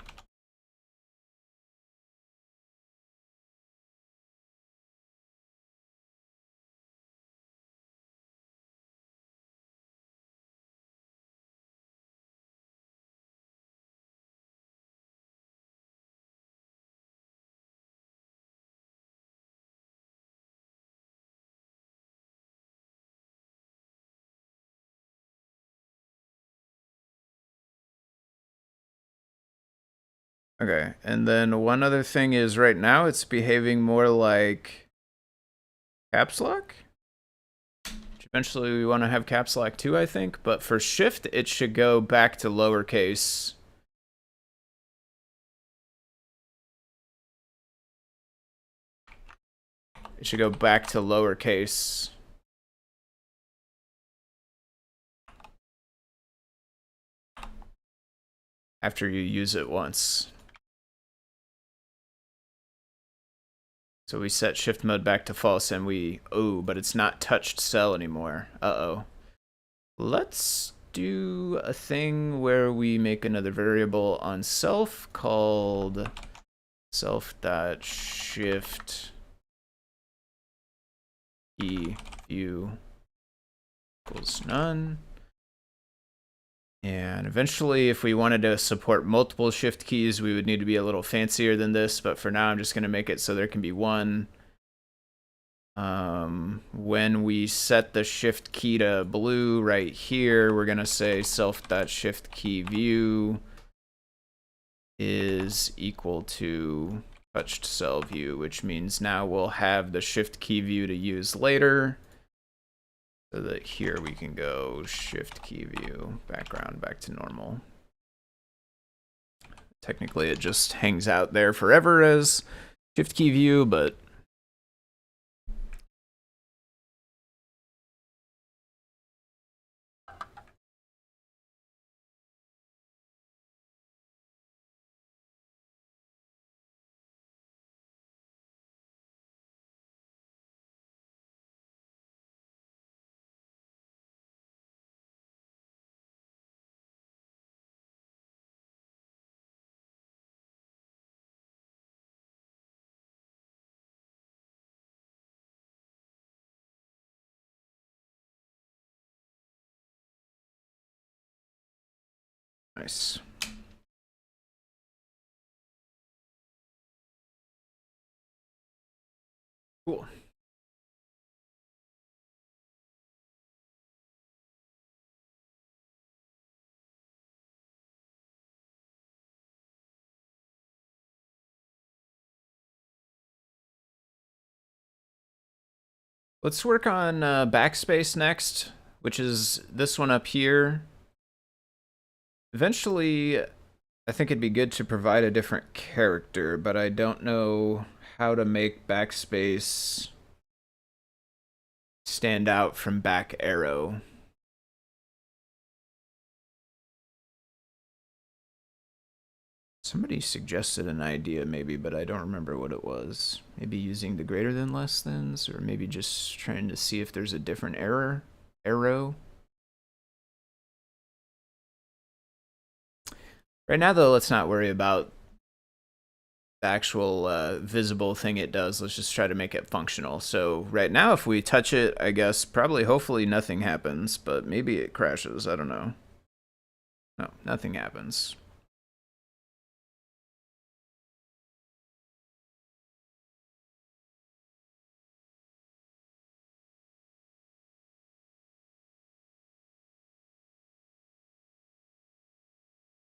Okay, and then one other thing is right now it's behaving more like caps lock. Eventually we want to have caps lock too, I think, but for shift it should go back to lowercase. It should go back to lowercase. After you use it once. So we set shift mode back to false and but it's not touched cell anymore. Uh-oh. Let's do a thing where we make another variable on self called self.shift key view equals none. And eventually, if we wanted to support multiple shift keys, we would need to be a little fancier than this. But for now, I'm just going to make it so there can be one. When we set the shift key to blue right here, we're going to say self.shift key view is equal to touched cell view, which means now we'll have the shift key view to use later. So that here we can go shift key view, background back to normal. Technically it just hangs out there forever as shift key view, but nice. Cool. Let's work on backspace next, which is this one up here. Eventually, I think it'd be good to provide a different character, but I don't know how to make backspace stand out from back arrow. Somebody suggested an idea maybe, but I don't remember what it was. Maybe using the greater than less thans, or maybe just trying to see if there's a different arrow. Right now though, let's not worry about the actual visible thing it does. Let's just try to make it functional. So right now if we touch it, I guess hopefully nothing happens, but maybe it crashes, I don't know. No, nothing happens.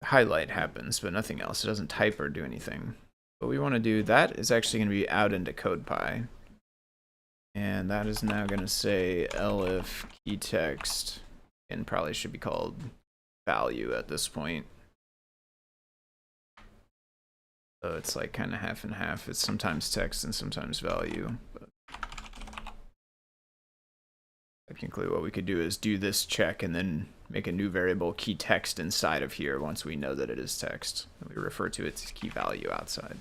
Highlight happens, but nothing else. It doesn't type or do anything. What we want to do, that is actually going to be out into CircuitPy. And that is now going to say elif key text, and probably should be called value at this point. So it's like kind of half and half. It's sometimes text and sometimes value. But technically what we could do is do this check and then make a new variable key text inside of here once we know that it is text. We refer to it as key value outside.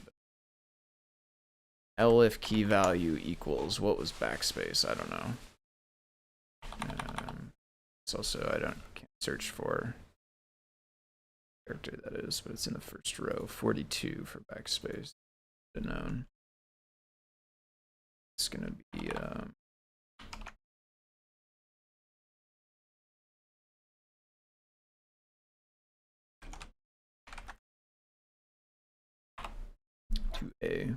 Elif key value equals, what was backspace? I don't know. It's also, can't search for character that is, but it's in the first row. 42 for backspace. Known. It's gonna be 2A.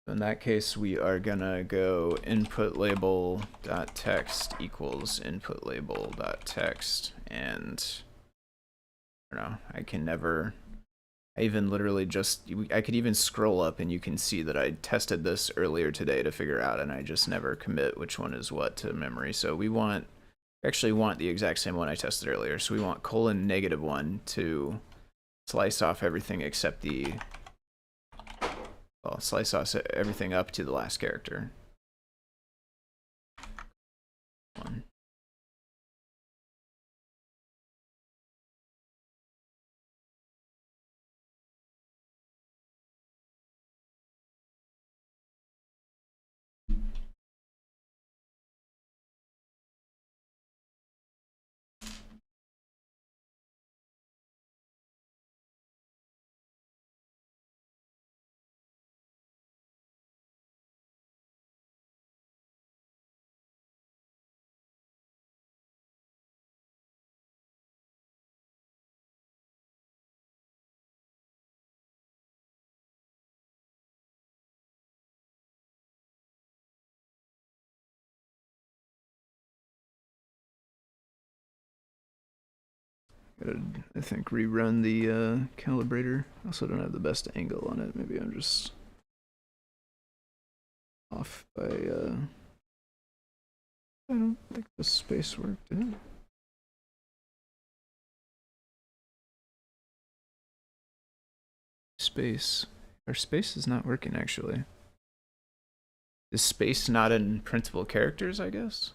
In that case, we are gonna go input label dot text equals input label dot text, and I don't know, I can never. I even literally I could even scroll up and you can see that I tested this earlier today to figure out, and I just never commit which one is what to memory. So we actually want the exact same one I tested earlier. So we want :-1 to slice off everything except slice off everything up to the last character. One. Gotta, I think, rerun the calibrator. Also don't have the best angle on it. Maybe I'm just off by I don't think the space worked. Space. Our space is not working, actually. Is space not in printable characters, I guess?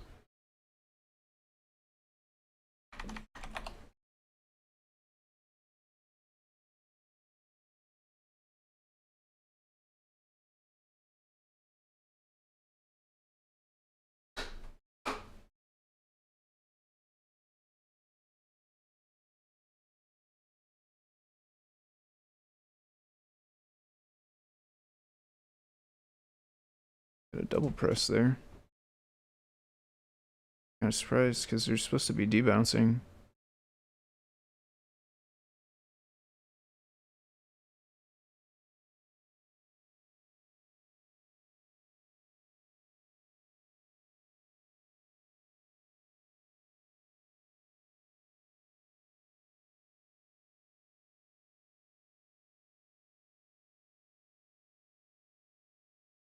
Got a double press there. Kind of surprised because they're supposed to be debouncing.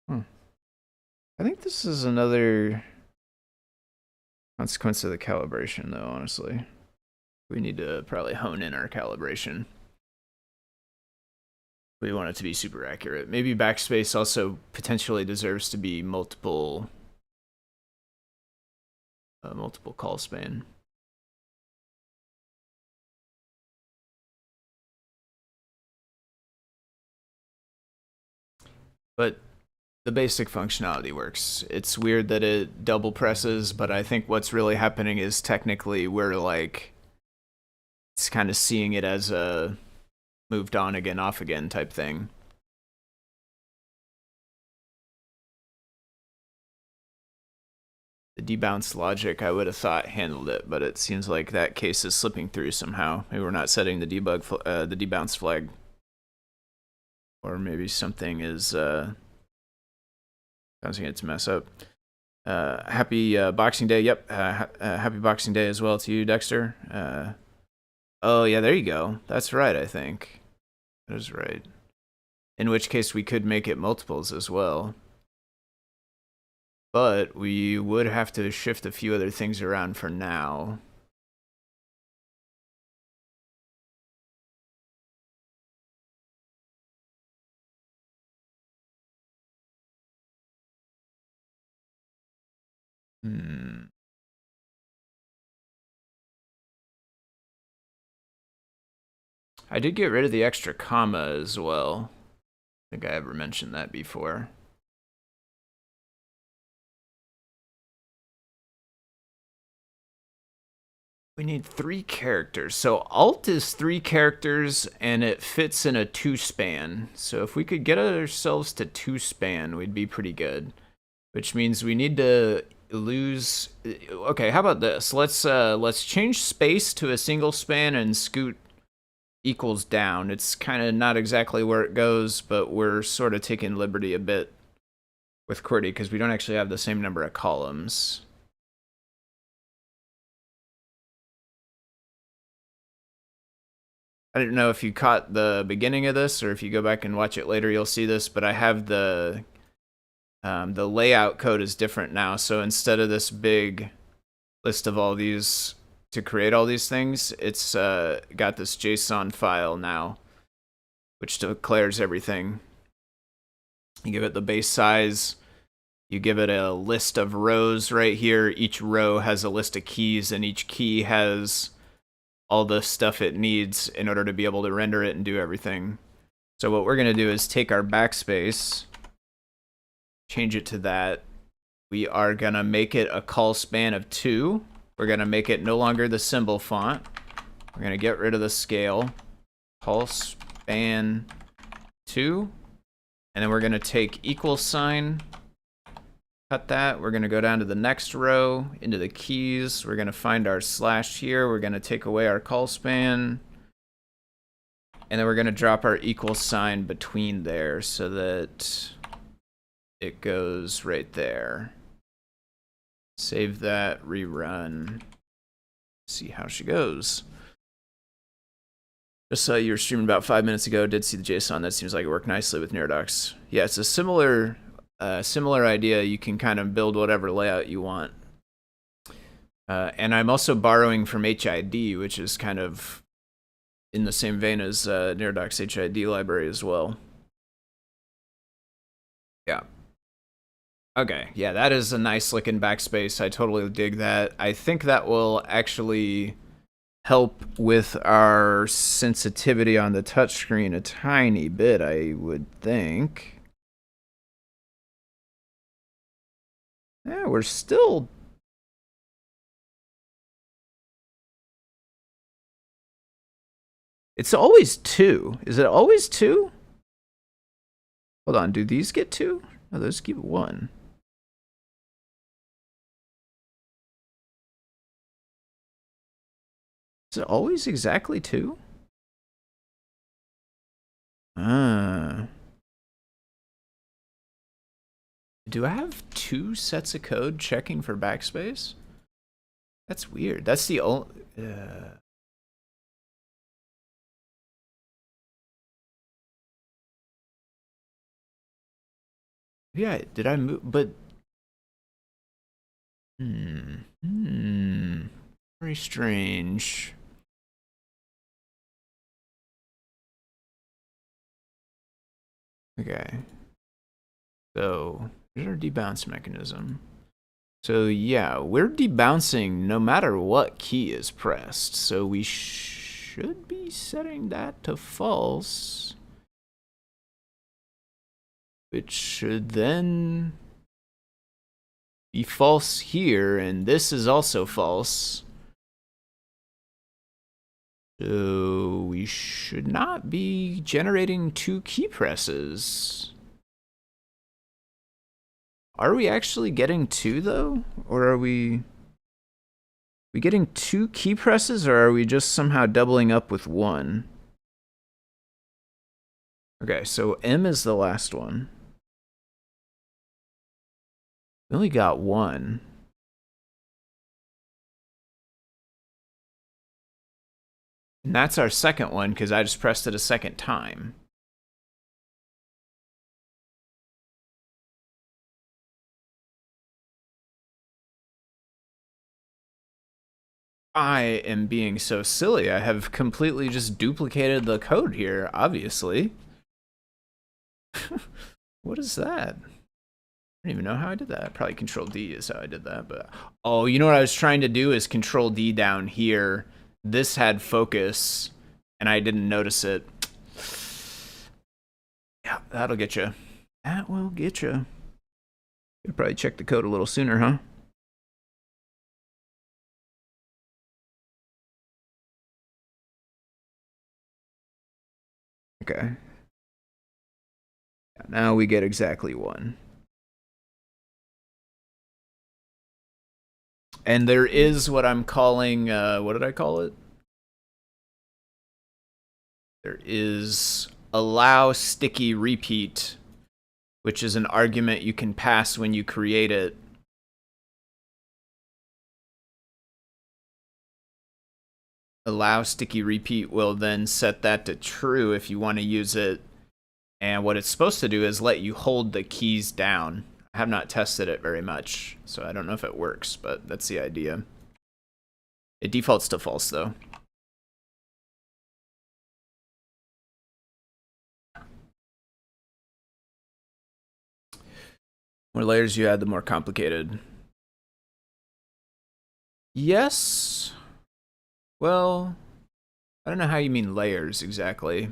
Huh. I think this is another consequence of the calibration, though, honestly. We need to probably hone in our calibration. We want it to be super accurate. Maybe backspace also potentially deserves to be multiple call span. But the basic functionality works. It's weird that it double presses, but I think what's really happening is technically we're like, it's kind of seeing it as a moved on again, off again type thing. The debounce logic, I would have thought handled it, but it seems like that case is slipping through somehow. Maybe we're not setting the the debounce flag, or maybe something is causing it to mess up. Happy Boxing Day. Yep. Happy Boxing Day as well to you, Dexter. Oh yeah, there you go. That's right. I think that is right. In which case we could make it multiples as well. But we would have to shift a few other things around for now. I did get rid of the extra comma as well. I think I ever mentioned that before. We need 3 characters. So alt is 3 characters and it fits in a 2-span. So if we could get ourselves to 2-span, we'd be pretty good. Which means we need to lose. Okay, how about this? Let's change space to a single span and scoot equals down. It's kind of not exactly where it goes, but we're sort of taking liberty a bit with QWERTY because we don't actually have the same number of columns. I don't know if you caught the beginning of this or if you go back and watch it later, you'll see this, but I have the layout code is different now. So instead of this big list of all these to create all these things, it's got this JSON file now, which declares everything. You give it the base size. You give it a list of rows right here. Each row has a list of keys, and each key has all the stuff it needs in order to be able to render it and do everything. So what we're going to do is take our backspace, change it to that. We are going to make it a call span of 2. We're going to make it no longer the symbol font. We're going to get rid of the scale. Call span 2. And then we're going to take equal sign, cut that. We're going to go down to the next row, into the keys. We're going to find our slash here. We're going to take away our call span. And then we're going to drop our equal sign between there so that it goes right there. Save that, rerun. See how she goes. Just saw you were streaming about 5 minutes ago. Did see the JSON. That seems like it worked nicely with Neurdocs. Yeah, it's a similar idea. You can kind of build whatever layout you want. And I'm also borrowing from HID, which is kind of in the same vein as Neurdocs HID library as well. Yeah. Okay, yeah, that is a nice looking backspace. I totally dig that. I think that will actually help with our sensitivity on the touchscreen a tiny bit, I would think. Yeah, we're still... It's always 2. Is it always 2? Hold on, do these get 2? No, those give 1. Is it always exactly 2? Do I have 2 sets of code checking for backspace? That's weird. That's the only... Yeah, did I move? But... Very strange. Okay. So, here's our debounce mechanism. So yeah, we're debouncing no matter what key is pressed. So we should be setting that to false. Which should then be false here, and this is also false. So we should not be generating 2 key presses. Are we actually getting 2 though? Or are we getting 2 key presses, or are we just somehow doubling up with 1? Okay, so M is the last one. We only got 1. And that's our second one because I just pressed it a second time. I am being so silly. I have completely just duplicated the code here, obviously. What is that? I don't even know how I did that. Probably Control D is how I did that. But oh, you know what I was trying to do is Control D down here. This had focus, and I didn't notice it. Yeah, that'll get you. That will get you. You'll probably check the code a little sooner, huh? Okay. Now we get exactly 1. And there is what I'm calling, what did I call it? There is allow sticky repeat which is an argument you can pass when you create it. Allow sticky repeat will then set that to true if you want to use it. And what it's supposed to do is let you hold the keys down. I have not tested it very much, so I don't know if it works, but that's the idea. It defaults to false, though. The more layers you add, the more complicated. Yes. Well, I don't know how you mean layers exactly.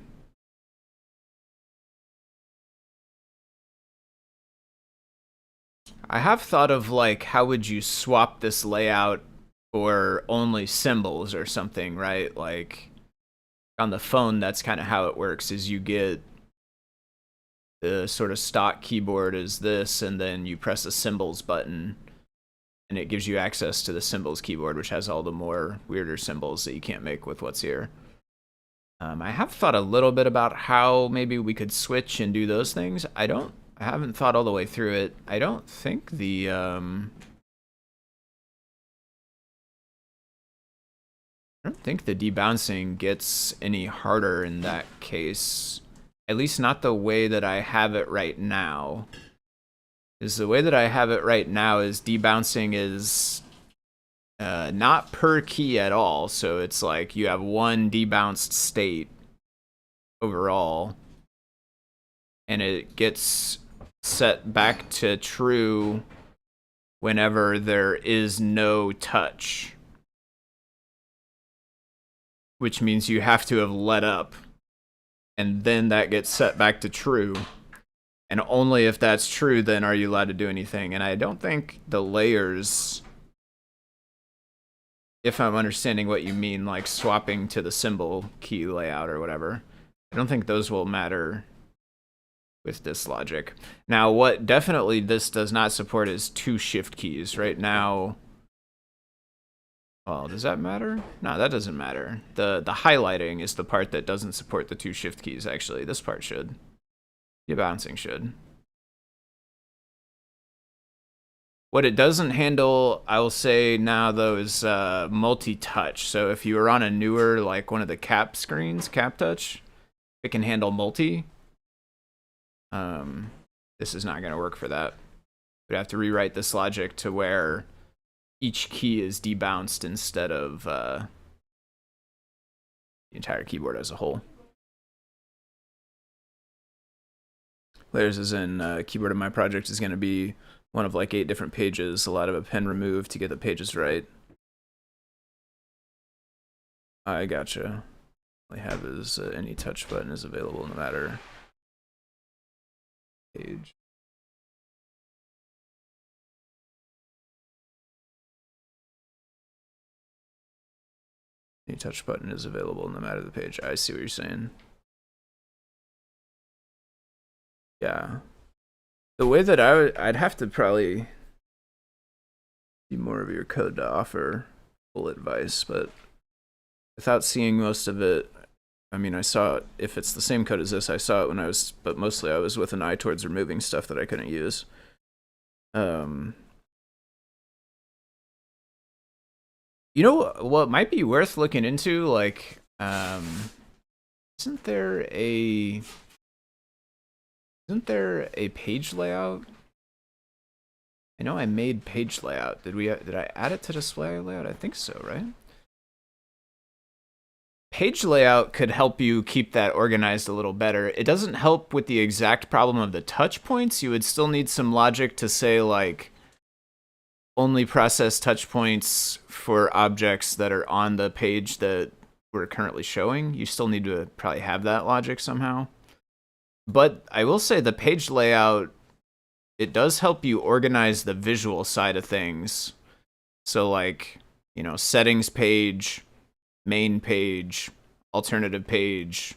I have thought of like, how would you swap this layout for only symbols or something, right? Like on the phone, that's kind of how it works, is you get the sort of stock keyboard is this, and then you press the symbols button, and it gives you access to the symbols keyboard, which has all the more weirder symbols that you can't make with what's here. I have thought a little bit about how maybe we could switch and do those things. I haven't thought all the way through it. I don't think the debouncing gets any harder in that case. At least not the way that I have it right now. Is the way that I have it right now is debouncing is not per key at all. So it's like you have one debounced state overall, and it gets set back to true whenever there is no touch, which means you have to have let up, and then that gets set back to true. And only if that's true, then are you allowed to do anything. And I don't think the layers, if I'm understanding what you mean, like swapping to the symbol key layout or whatever, I don't think those will matter with this logic. Now, what definitely this does not support is 2 shift keys. Right now, well, does that matter? No, that doesn't matter. The highlighting is the part that doesn't support the 2 shift keys, actually. This part should. Debouncing should. What it doesn't handle, I will say now, though, is multi-touch. So if you were on a newer, like one of the cap screens, cap touch, it can handle multi. This is not going to work for that. We'd have to rewrite this logic to where each key is debounced instead of the entire keyboard as a whole. Layers as in keyboard of my project is going to be one of like 8 different pages, a lot of a pen removed to get the pages right. I gotcha. All I have is any touch button is available no matter page. Any touch button is available no matter the page. I see what you're saying. Yeah. The way that I'd have to probably see more of your code to offer full advice, but without seeing most of it, I mean, I saw it, if it's the same code as this, I saw it when I was, but mostly I was with an eye towards removing stuff that I couldn't use. You know what might be worth looking into? Like, isn't there a page layout? I know I made page layout. Did I add it to display layout? I think so, right? Page layout could help you keep that organized a little better. It doesn't help with the exact problem of the touch points. You would still need some logic to say, like, only process touch points for objects that are on the page that we're currently showing. You still need to probably have that logic somehow. But I will say the page layout, it does help you organize the visual side of things. So like, you know, settings page, main page, alternative page,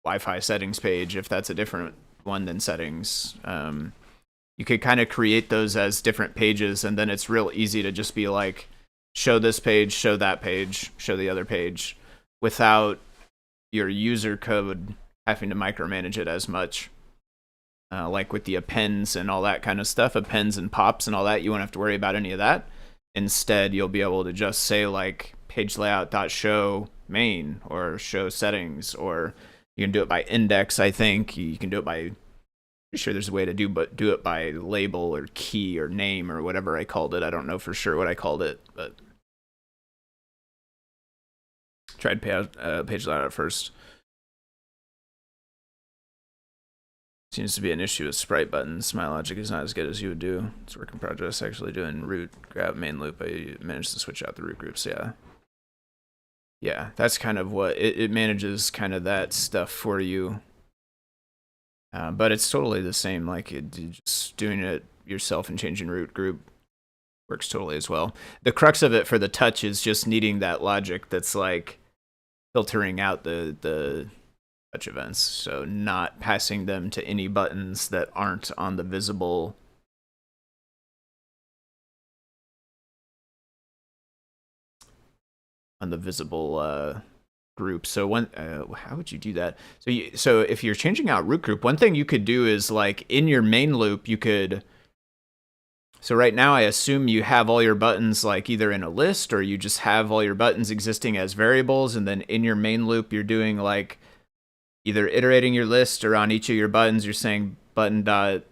Wi-Fi settings page, if that's a different one than settings. You could kind of create those as different pages, and then it's real easy to just be like, show this page, show that page, show the other page, without your user code having to micromanage it as much. like with the appends and all that kind of stuff, appends and pops and all that. You won't have to worry about any of that. Instead, you'll be able to just say like page layout.show main or show settings, or you can do it by index. I think you can do it by, pretty sure there's a way to do it by label or key or name or whatever I called it. I don't know for sure what I called it, but tried page layout at first. Seems to be an issue with sprite buttons. My logic is not as good as you would do. It's work in progress. Actually doing root grab main loop. I managed to switch out the root groups. Yeah, that's kind of what it manages, kind of that stuff for you. But it's totally the same. Like just doing it yourself and changing root group works totally as well. The crux of it for the touch is just needing that logic that's like filtering out the touch events, so not passing them to any buttons that aren't on the visible group. So how would you do that? So if you're changing out root group, one thing you could do is like in your main loop, you could. So right now, I assume you have all your buttons like either in a list, or you just have all your buttons existing as variables, and then in your main loop, you're doing like either iterating your list, or on each of your buttons, you're saying button dot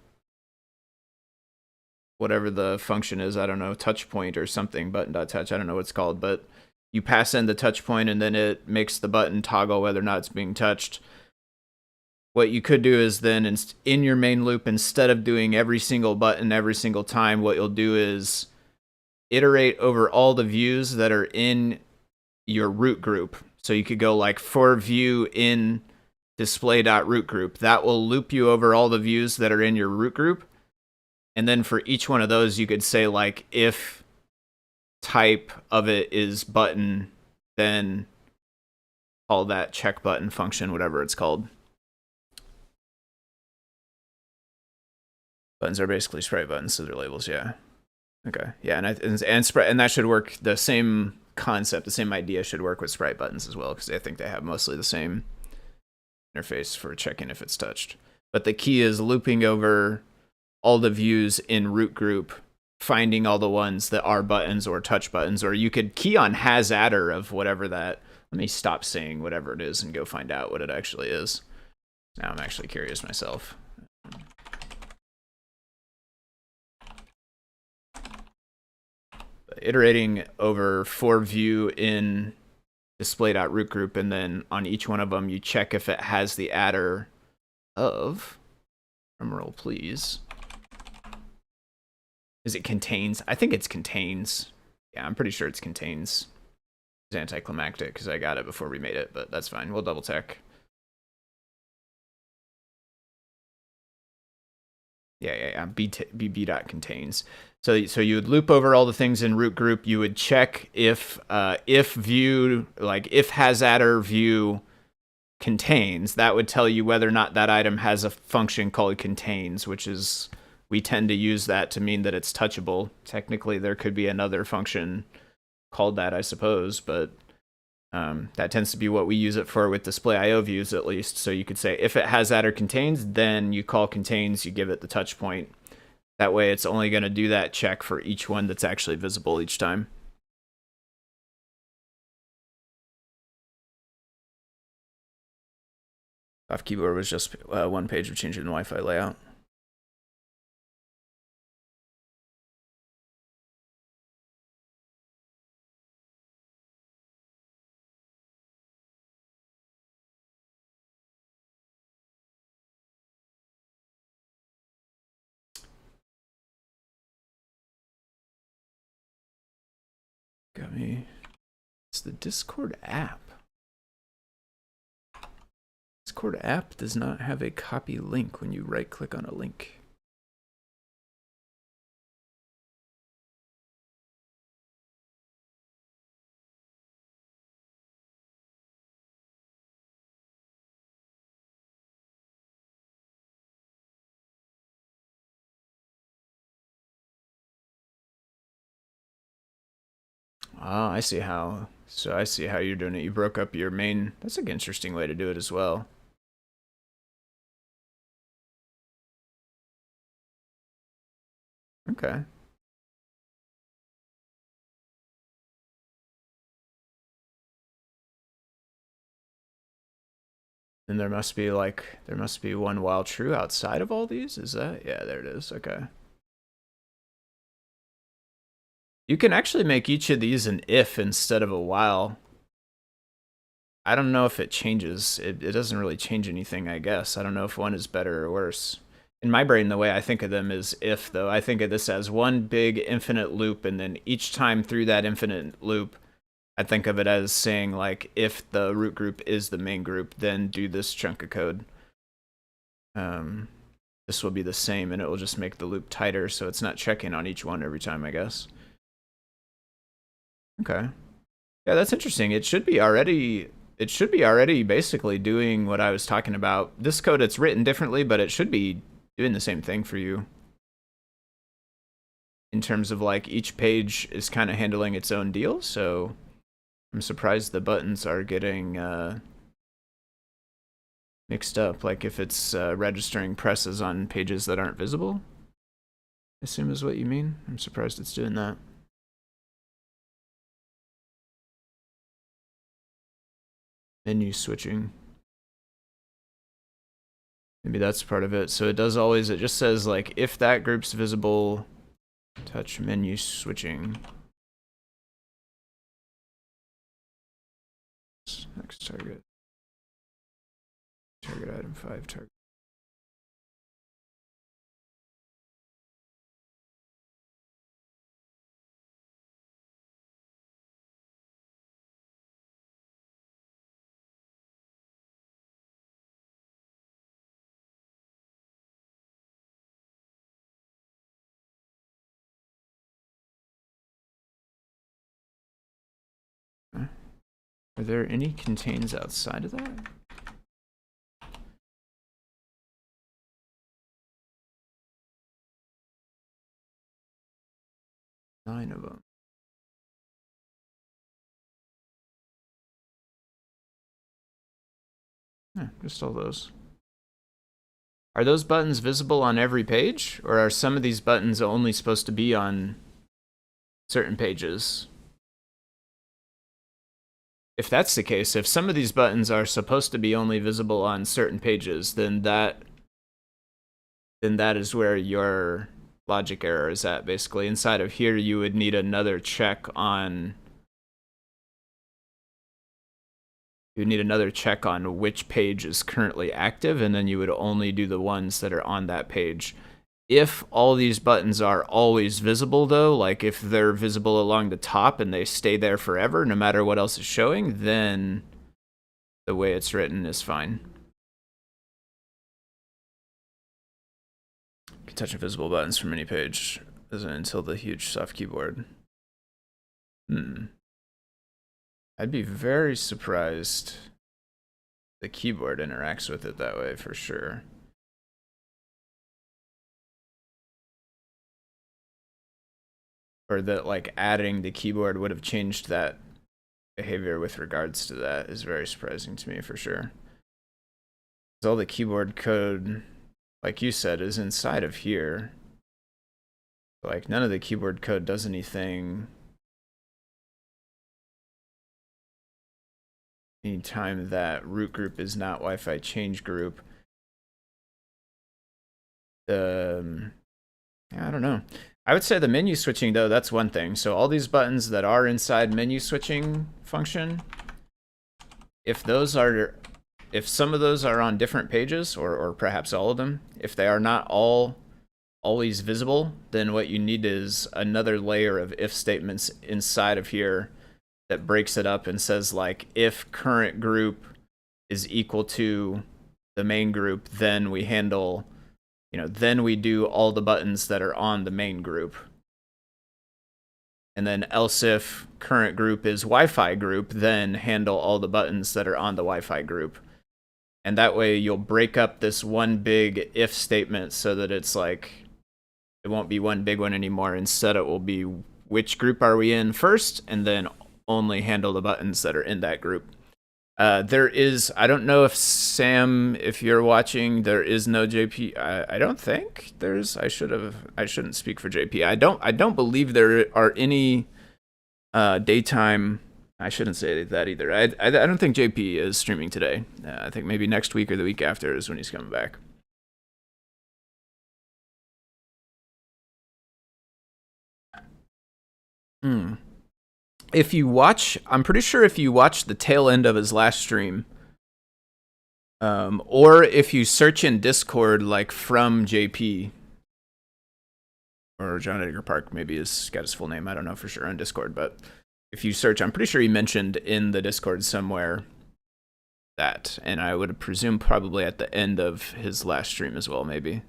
whatever the function is. I don't know, touch point or something, button dot touch. I don't know what it's called, but you pass in the touch point and then it makes the button toggle whether or not it's being touched. What you could do is then in your main loop, instead of doing every single button every single time, what you'll do is iterate over all the views that are in your root group. So you could go like for view in display.root group. That will loop you over all the views that are in your root group. And then for each one of those, you could say like if type of it is button, then call that check button function, whatever it's called. Buttons are basically sprite buttons, so they're labels, yeah. Okay, yeah, and that should work. The same concept, the same idea should work with sprite buttons as well, because I think they have mostly the same interface for checking if it's touched. But the key is looping over all the views in root group, finding all the ones that are buttons or touch buttons, or you could key on has adder of whatever that. Let me stop saying whatever it is and go find out what it actually is. Now I'm actually curious myself. Iterating over for view in display.root group, and then on each one of them you check if it has the adder of, drumroll please, is it contains? I think it's contains. Yeah, I'm pretty sure it's contains. It's anticlimactic because I got it before we made it, but that's fine. We'll double check. Yeah. bb.contains. So you would loop over all the things in root group. You would check if view, like if has adder view contains, that would tell you whether or not that item has a function called contains, which is, we tend to use that to mean that it's touchable. Technically, there could be another function called that, I suppose, but that tends to be what we use it for with display IO views, at least. So you could say if it has adder contains, then you call contains, you give it the touch point. That way it's only going to do that check for each one that's actually visible each time. Off keyboard was just one page of changing the Wi-Fi layout. Got me. It's the Discord app. Discord app does not have a copy link when you right click on a link. Ah, I see how. So I see how you're doing it. You broke up your main. That's like an interesting way to do it as well. Okay. And there must be one while true outside of all these. Is that? Yeah, there it is. Okay. You can actually make each of these an if instead of a while. I don't know if it changes. It doesn't really change anything, I guess. I don't know if one is better or worse. In my brain, the way I think of them is if, though. I think of this as one big infinite loop, and then each time through that infinite loop, I think of it as saying, like, if the root group is the main group, then do this chunk of code. This will be the same, and it will just make the loop tighter, so it's not checking on each one every time, I guess. Okay. Yeah, that's interesting. It should be already basically doing what I was talking about. This code, it's written differently, but it should be doing the same thing for you. In terms of, like, each page is kind of handling its own deal, so I'm surprised the buttons are getting mixed up. Like, if it's registering presses on pages that aren't visible, I assume is what you mean. I'm surprised it's doing that. Menu switching. Maybe that's part of it. So it does always, it just says, like, if that group's visible, touch menu switching. Next target. Target item 5, target. Are there any contains outside of that? Nine of them. Yeah, just all those. Are those buttons visible on every page, or are some of these buttons only supposed to be on certain pages? If that's the case, if some of these buttons are supposed to be only visible on certain pages, then that is where your logic error is at, basically. Inside of here, you would need another check on which page is currently active, and then you would only do the ones that are on that page. If all these buttons are always visible, though, like if they're visible along the top and they stay there forever, no matter what else is showing, then the way it's written is fine. You can touch invisible buttons from any page until the huge soft keyboard. I'd be very surprised the keyboard interacts with it that way, for sure. Or that, like, adding the keyboard would have changed that behavior with regards to that is very surprising to me, for sure. Because all the keyboard code, like you said, is inside of here. Like, none of the keyboard code does anything anytime that root group is not Wi-Fi change group. I don't know. I would say the menu switching, though, that's one thing. So all these buttons that are inside menu switching function, if some of those are on different pages, or perhaps all of them, if they are not always visible, then what you need is another layer of if statements inside of here that breaks it up and says, like, if current group is equal to the main group, then we handle, then we do all the buttons that are on the main group. And then else if current group is Wi-Fi group, then handle all the buttons that are on the Wi-Fi group. And that way you'll break up this one big if statement so that it's like, it won't be one big one anymore. Instead, it will be which group are we in first, and then only handle the buttons that are in that group. There is, I don't know if Sam, if you're watching, there is no JP. I don't think there's, I shouldn't speak for JP. I don't believe there are any daytime. I shouldn't say that either. I don't think JP is streaming today. I think maybe next week or the week after is when he's coming back. Hmm. If you watch, I'm pretty sure if you watch the tail end of his last stream, or if you search in Discord like from JP or John Edgar Park, maybe he's got his full name. I don't know for sure on Discord, but if you search, I'm pretty sure he mentioned in the Discord somewhere that, and I would presume probably at the end of his last stream as well, maybe.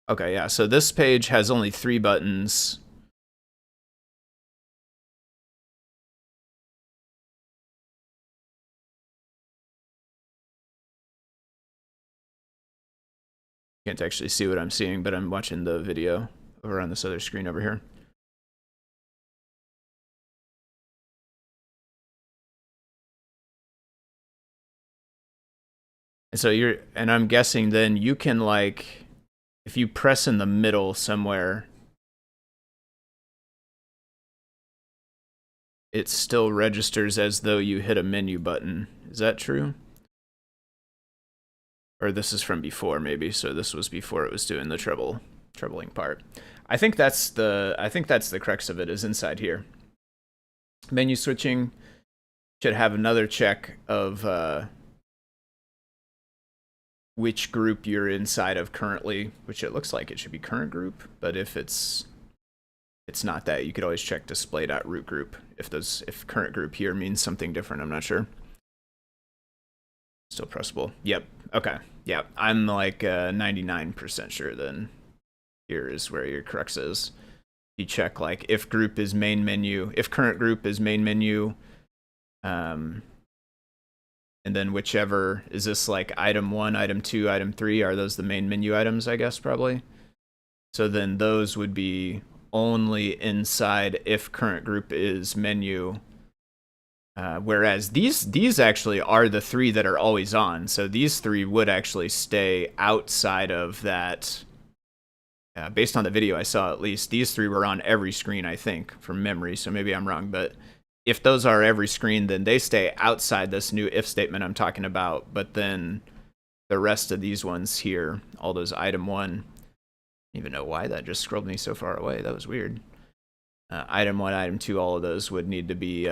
Okay, yeah, so this page has only 3 buttons. Can't actually see what I'm seeing, but I'm watching the video over on this other screen over here. And so and I'm guessing then you can like, if you press in the middle somewhere, it still registers as though you hit a menu button. Is that true? Or this is from before maybe, so this was before it was doing the troubling part. I think that's the crux of it, is inside here. Menu switching should have another check of which group you're inside of currently, which it looks like it should be current group, but if it's not that, you could always check display.root group if current group here means something different. I'm not sure. Still pressable. Yep. Okay. Yep. I'm like 99% sure then here is where your crux is. You check like if group is main menu, if current group is main menu, and then whichever, is this like item 1, item 2, item 3, are those the main menu items, I guess, probably? So then those would be only inside if current group is menu. Whereas these actually are the 3 that are always on. So these 3 would actually stay outside of that. Based on the video I saw, at least, these 3 were on every screen, I think, from memory. So maybe I'm wrong. But if those are every screen, then they stay outside this new if statement I'm talking about. But then the rest of these ones here, all those item 1, I don't even know why that just scrolled me so far away. That was weird. Item 1, item 2, all of those would need to be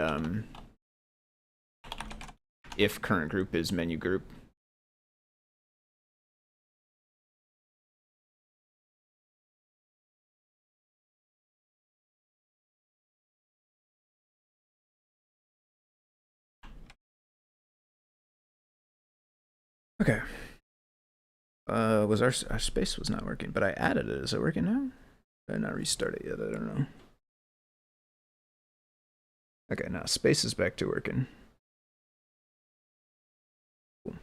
if current group is menu group. Okay. Was our space was not working, but I added it. Is it working now? Did I not restart it yet? I don't know. Okay, now space is back to working. Cool.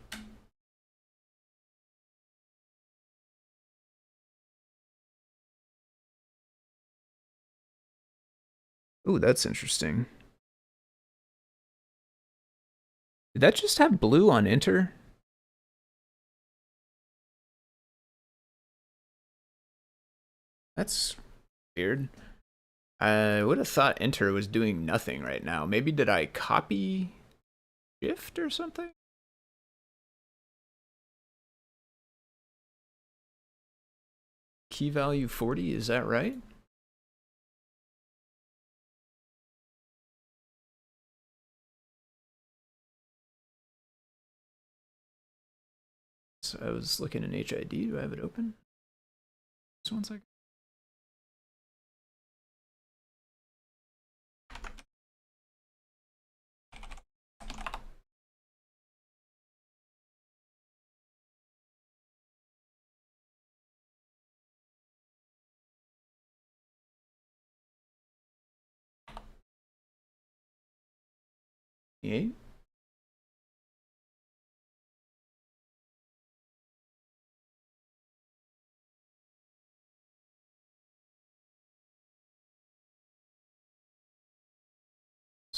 Ooh, that's interesting. Did that just have blue on enter? That's weird. I would have thought enter was doing nothing right now. Maybe did I copy shift or something? Key value 40, is that right? So I was looking in HID. Do I have it open? Just 1 second.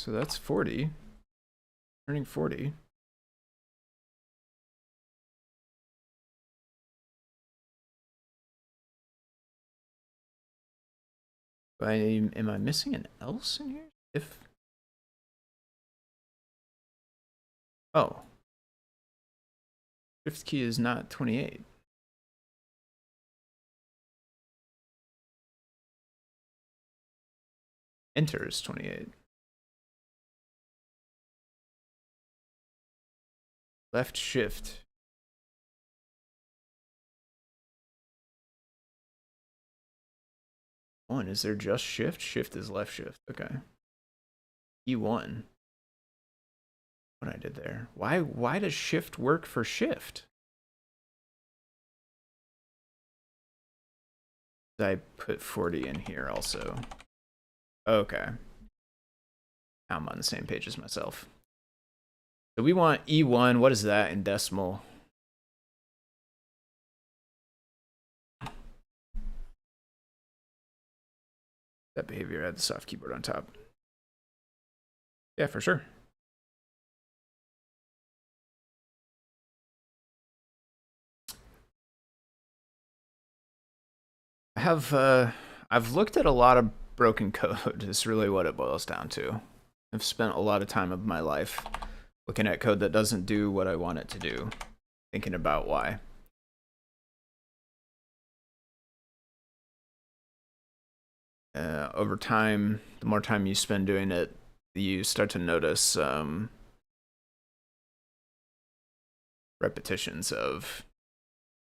So that's 40. Turning 40. Am I missing an else in here? If oh, shift key is not 28. Enter is 28. Left shift. One, is there just shift? Shift is left shift. Okay. E1. What I did there. Why does shift work for shift? I put 40 in here also. Okay. I'm on the same page as myself. So we want E1. What is that in decimal? That behavior had the soft keyboard on top. Yeah, for sure. I've looked at a lot of broken code. Is really what it boils down to. I've spent a lot of time of my life looking at code that doesn't do what I want it to do, thinking about why. Over time, the more time you spend doing it, you start to notice repetitions of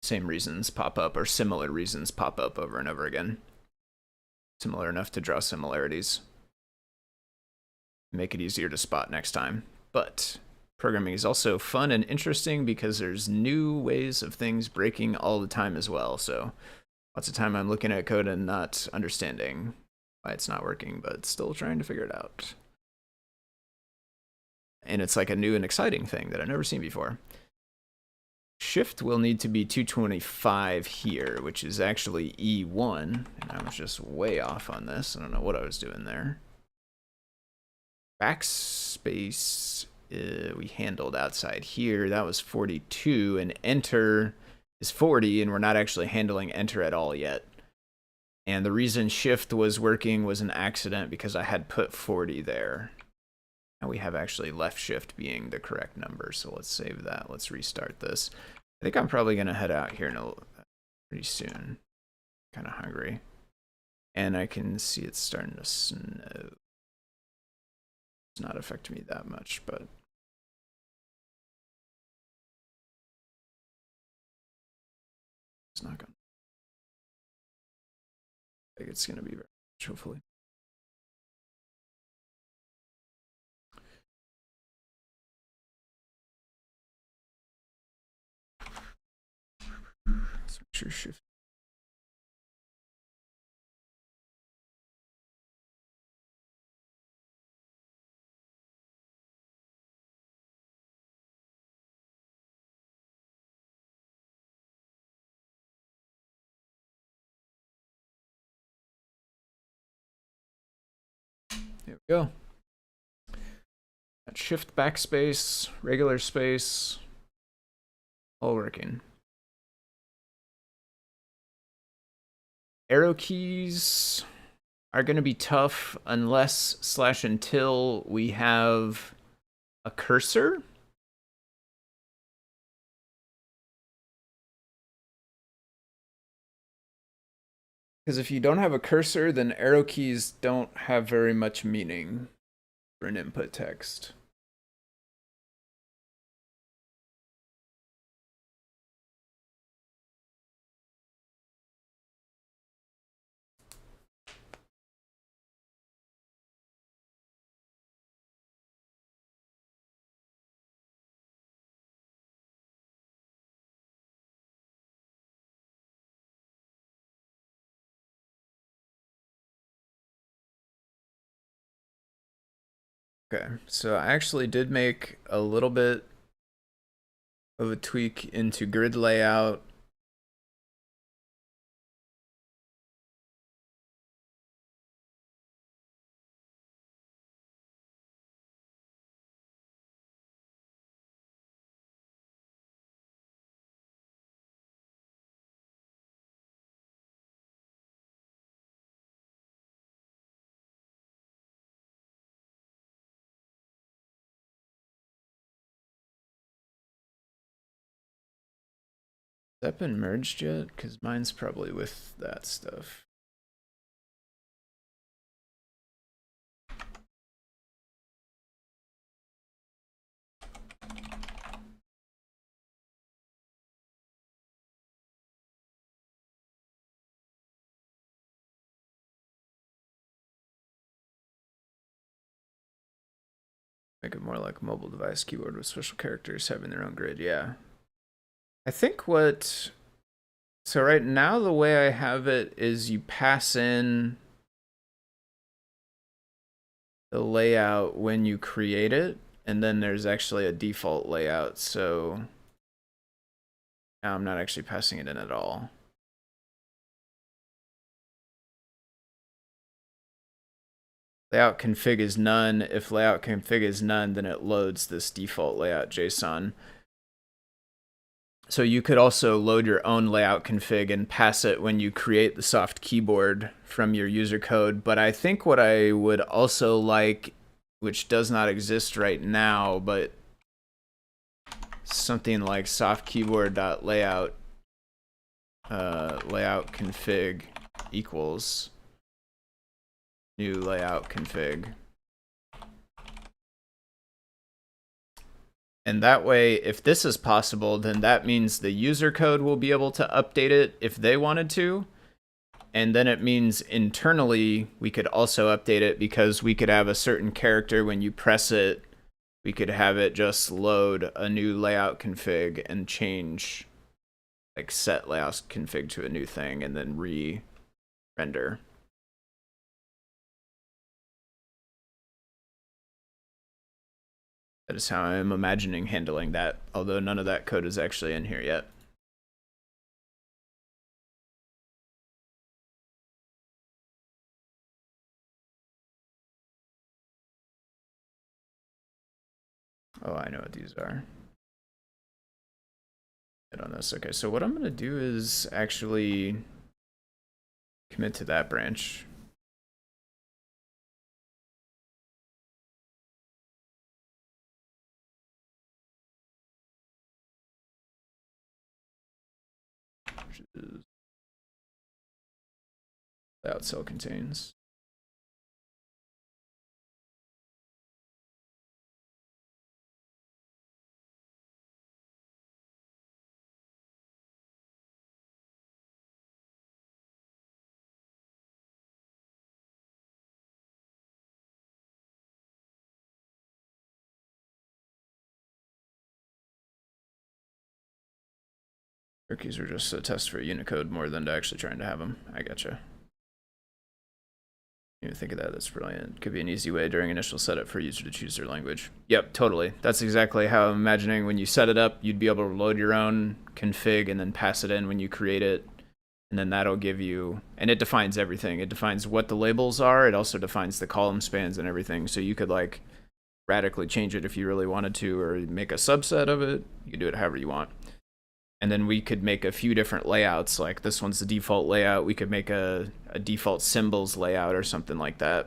same reasons pop up, or similar reasons pop up over and over again. Similar enough to draw similarities. Make it easier to spot next time. But programming is also fun and interesting because there's new ways of things breaking all the time as well. So lots of time I'm looking at code and not understanding why it's not working, but still trying to figure it out. And it's like a new and exciting thing that I've never seen before. Shift will need to be 225 here, which is actually E1. And I was just way off on this. I don't know what I was doing there. Backspace we handled outside here. That was 42, and enter is 40, and we're not actually handling enter at all yet. And the reason shift was working was an accident because I had put 40 there. Now we have actually left shift being the correct number, so let's save that. Let's restart this. I think I'm probably going to head out here pretty soon. Kind of hungry. And I can see it's starting to snow. It's not affecting me that much, but it's not going to. I think it's going to be very much, hopefully. Let's make sure shift. There we go. That shift backspace, regular space, all working. Arrow keys are going to be tough unless / until we have a cursor. Because if you don't have a cursor, then arrow keys don't have very much meaning for an input text. Okay, so I actually did make a little bit of a tweak into grid layout. that been merged yet? Because mine's probably with that stuff. Make it more like a mobile device keyboard with special characters having their own grid. Yeah. I think what... So right now the way I have it is you pass in the layout when you create it, and then there's actually a default layout, so now I'm not actually passing it in at all. Layout config is none. If layout config is none, then it loads this default layout JSON. So you could also load your own layout config and pass it when you create the soft keyboard from your user code. But I think what I would also like, which does not exist right now, but something like soft keyboard.layout layout config equals new layout config. And that way, if this is possible, then that means the user code will be able to update it if they wanted to. And then it means internally, we could also update it because we could have a certain character when you press it, we could have it just load a new layout config and change, like set layout config to a new thing and then re-render. That is how I'm imagining handling that, although none of that code is actually in here yet. Oh, I know what these are. Hit on this. Okay, so what I'm going to do is actually commit to that branch. Which is layout cell contains. Cookies are just a test for Unicode more than to actually trying to have them. I gotcha. You think of that, that's brilliant. Could be an easy way during initial setup for a user to choose their language. Yep, totally. That's exactly how I'm imagining when you set it up, you'd be able to load your own config and then pass it in when you create it. And then that'll give you, and it defines everything. It defines what the labels are. It also defines the column spans and everything. So you could like radically change it if you really wanted to, or make a subset of it. You can do it however you want. And then we could make a few different layouts, like this one's the default layout. We could make a default symbols layout or something like that.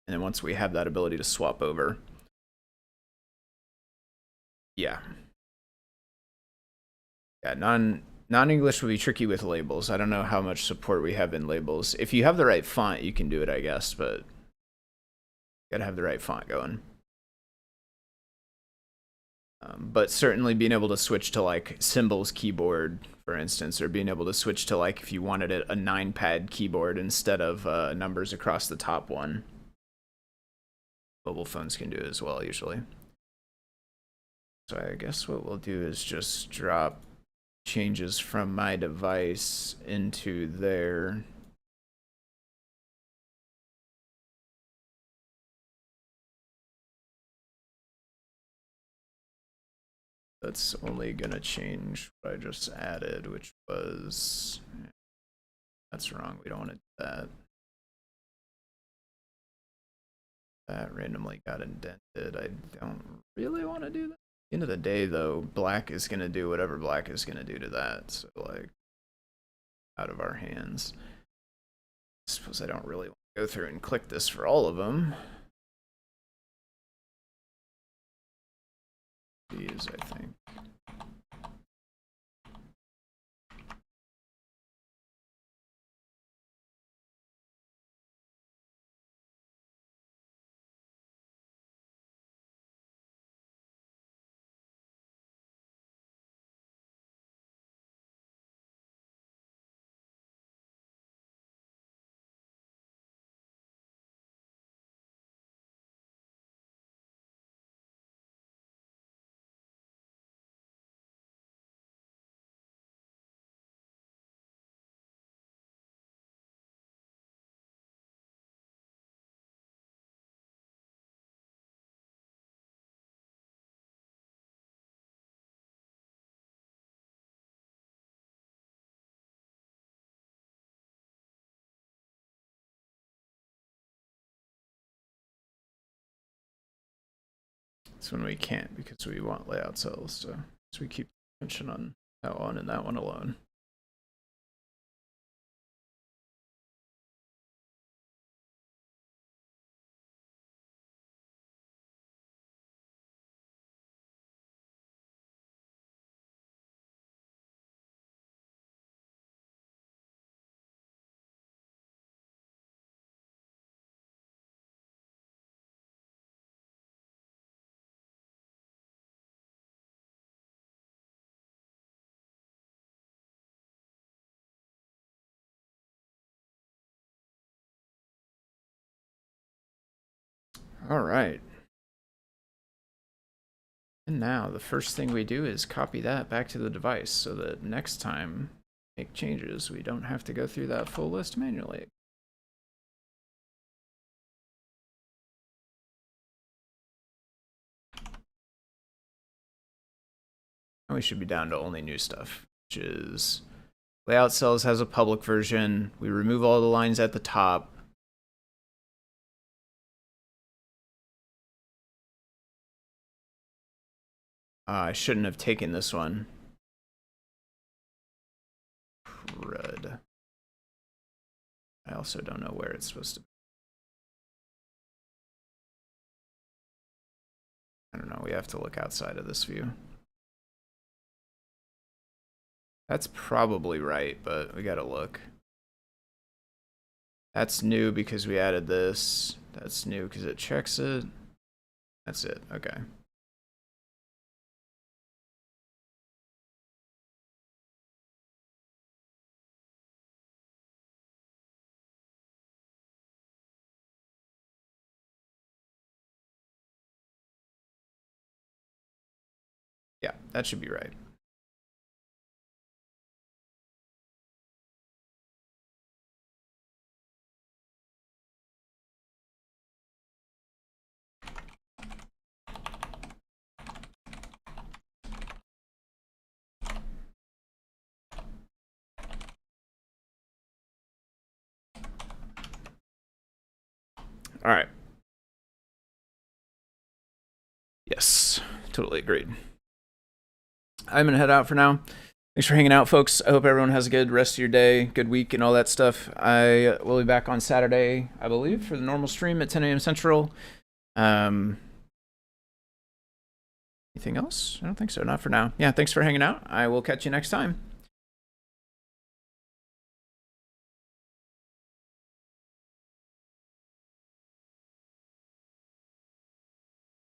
And then once we have that ability to swap over. Yeah. Yeah, non-English would be tricky with labels. I don't know how much support we have in labels. If you have the right font, you can do it, I guess, but you gotta have the right font going. But certainly being able to switch to like symbols keyboard, for instance, or being able to switch to like if you wanted it a 9-pad keyboard instead of numbers across the top one. Mobile phones can do it as well usually. So I guess what we'll do is just drop changes from my device into there. That's only gonna change what I just added, which was, that's wrong, we don't want to do that. That randomly got indented. I don't really want to do that. At the end of the day though, black is gonna do whatever black is gonna do to that, so like, out of our hands. I suppose I don't really want to go through and click this for all of them. These, I think. That's when we can't because we want layout cells. So we keep attention on that one and that one alone. All right. And now the first thing we do is copy that back to the device so that next time we make changes, we don't have to go through that full list manually. And we should be down to only new stuff, which is layout cells has a public version. We remove all the lines at the top. I shouldn't have taken this one. Crud. I also don't know where it's supposed to be. I don't know, we have to look outside of this view. That's probably right, but we gotta look. That's new because we added this. That's new because it checks it. That's it, okay. Yeah, that should be right. All right. Yes, totally agreed. I'm gonna head out for now. Thanks for hanging out, folks. I hope everyone has a good rest of your day, good week, and all that stuff. I will be back on Saturday, I believe, for the normal stream at 10 a.m. Central. Anything else? I don't think so. Not for now. Yeah, thanks for hanging out. I will catch you next time.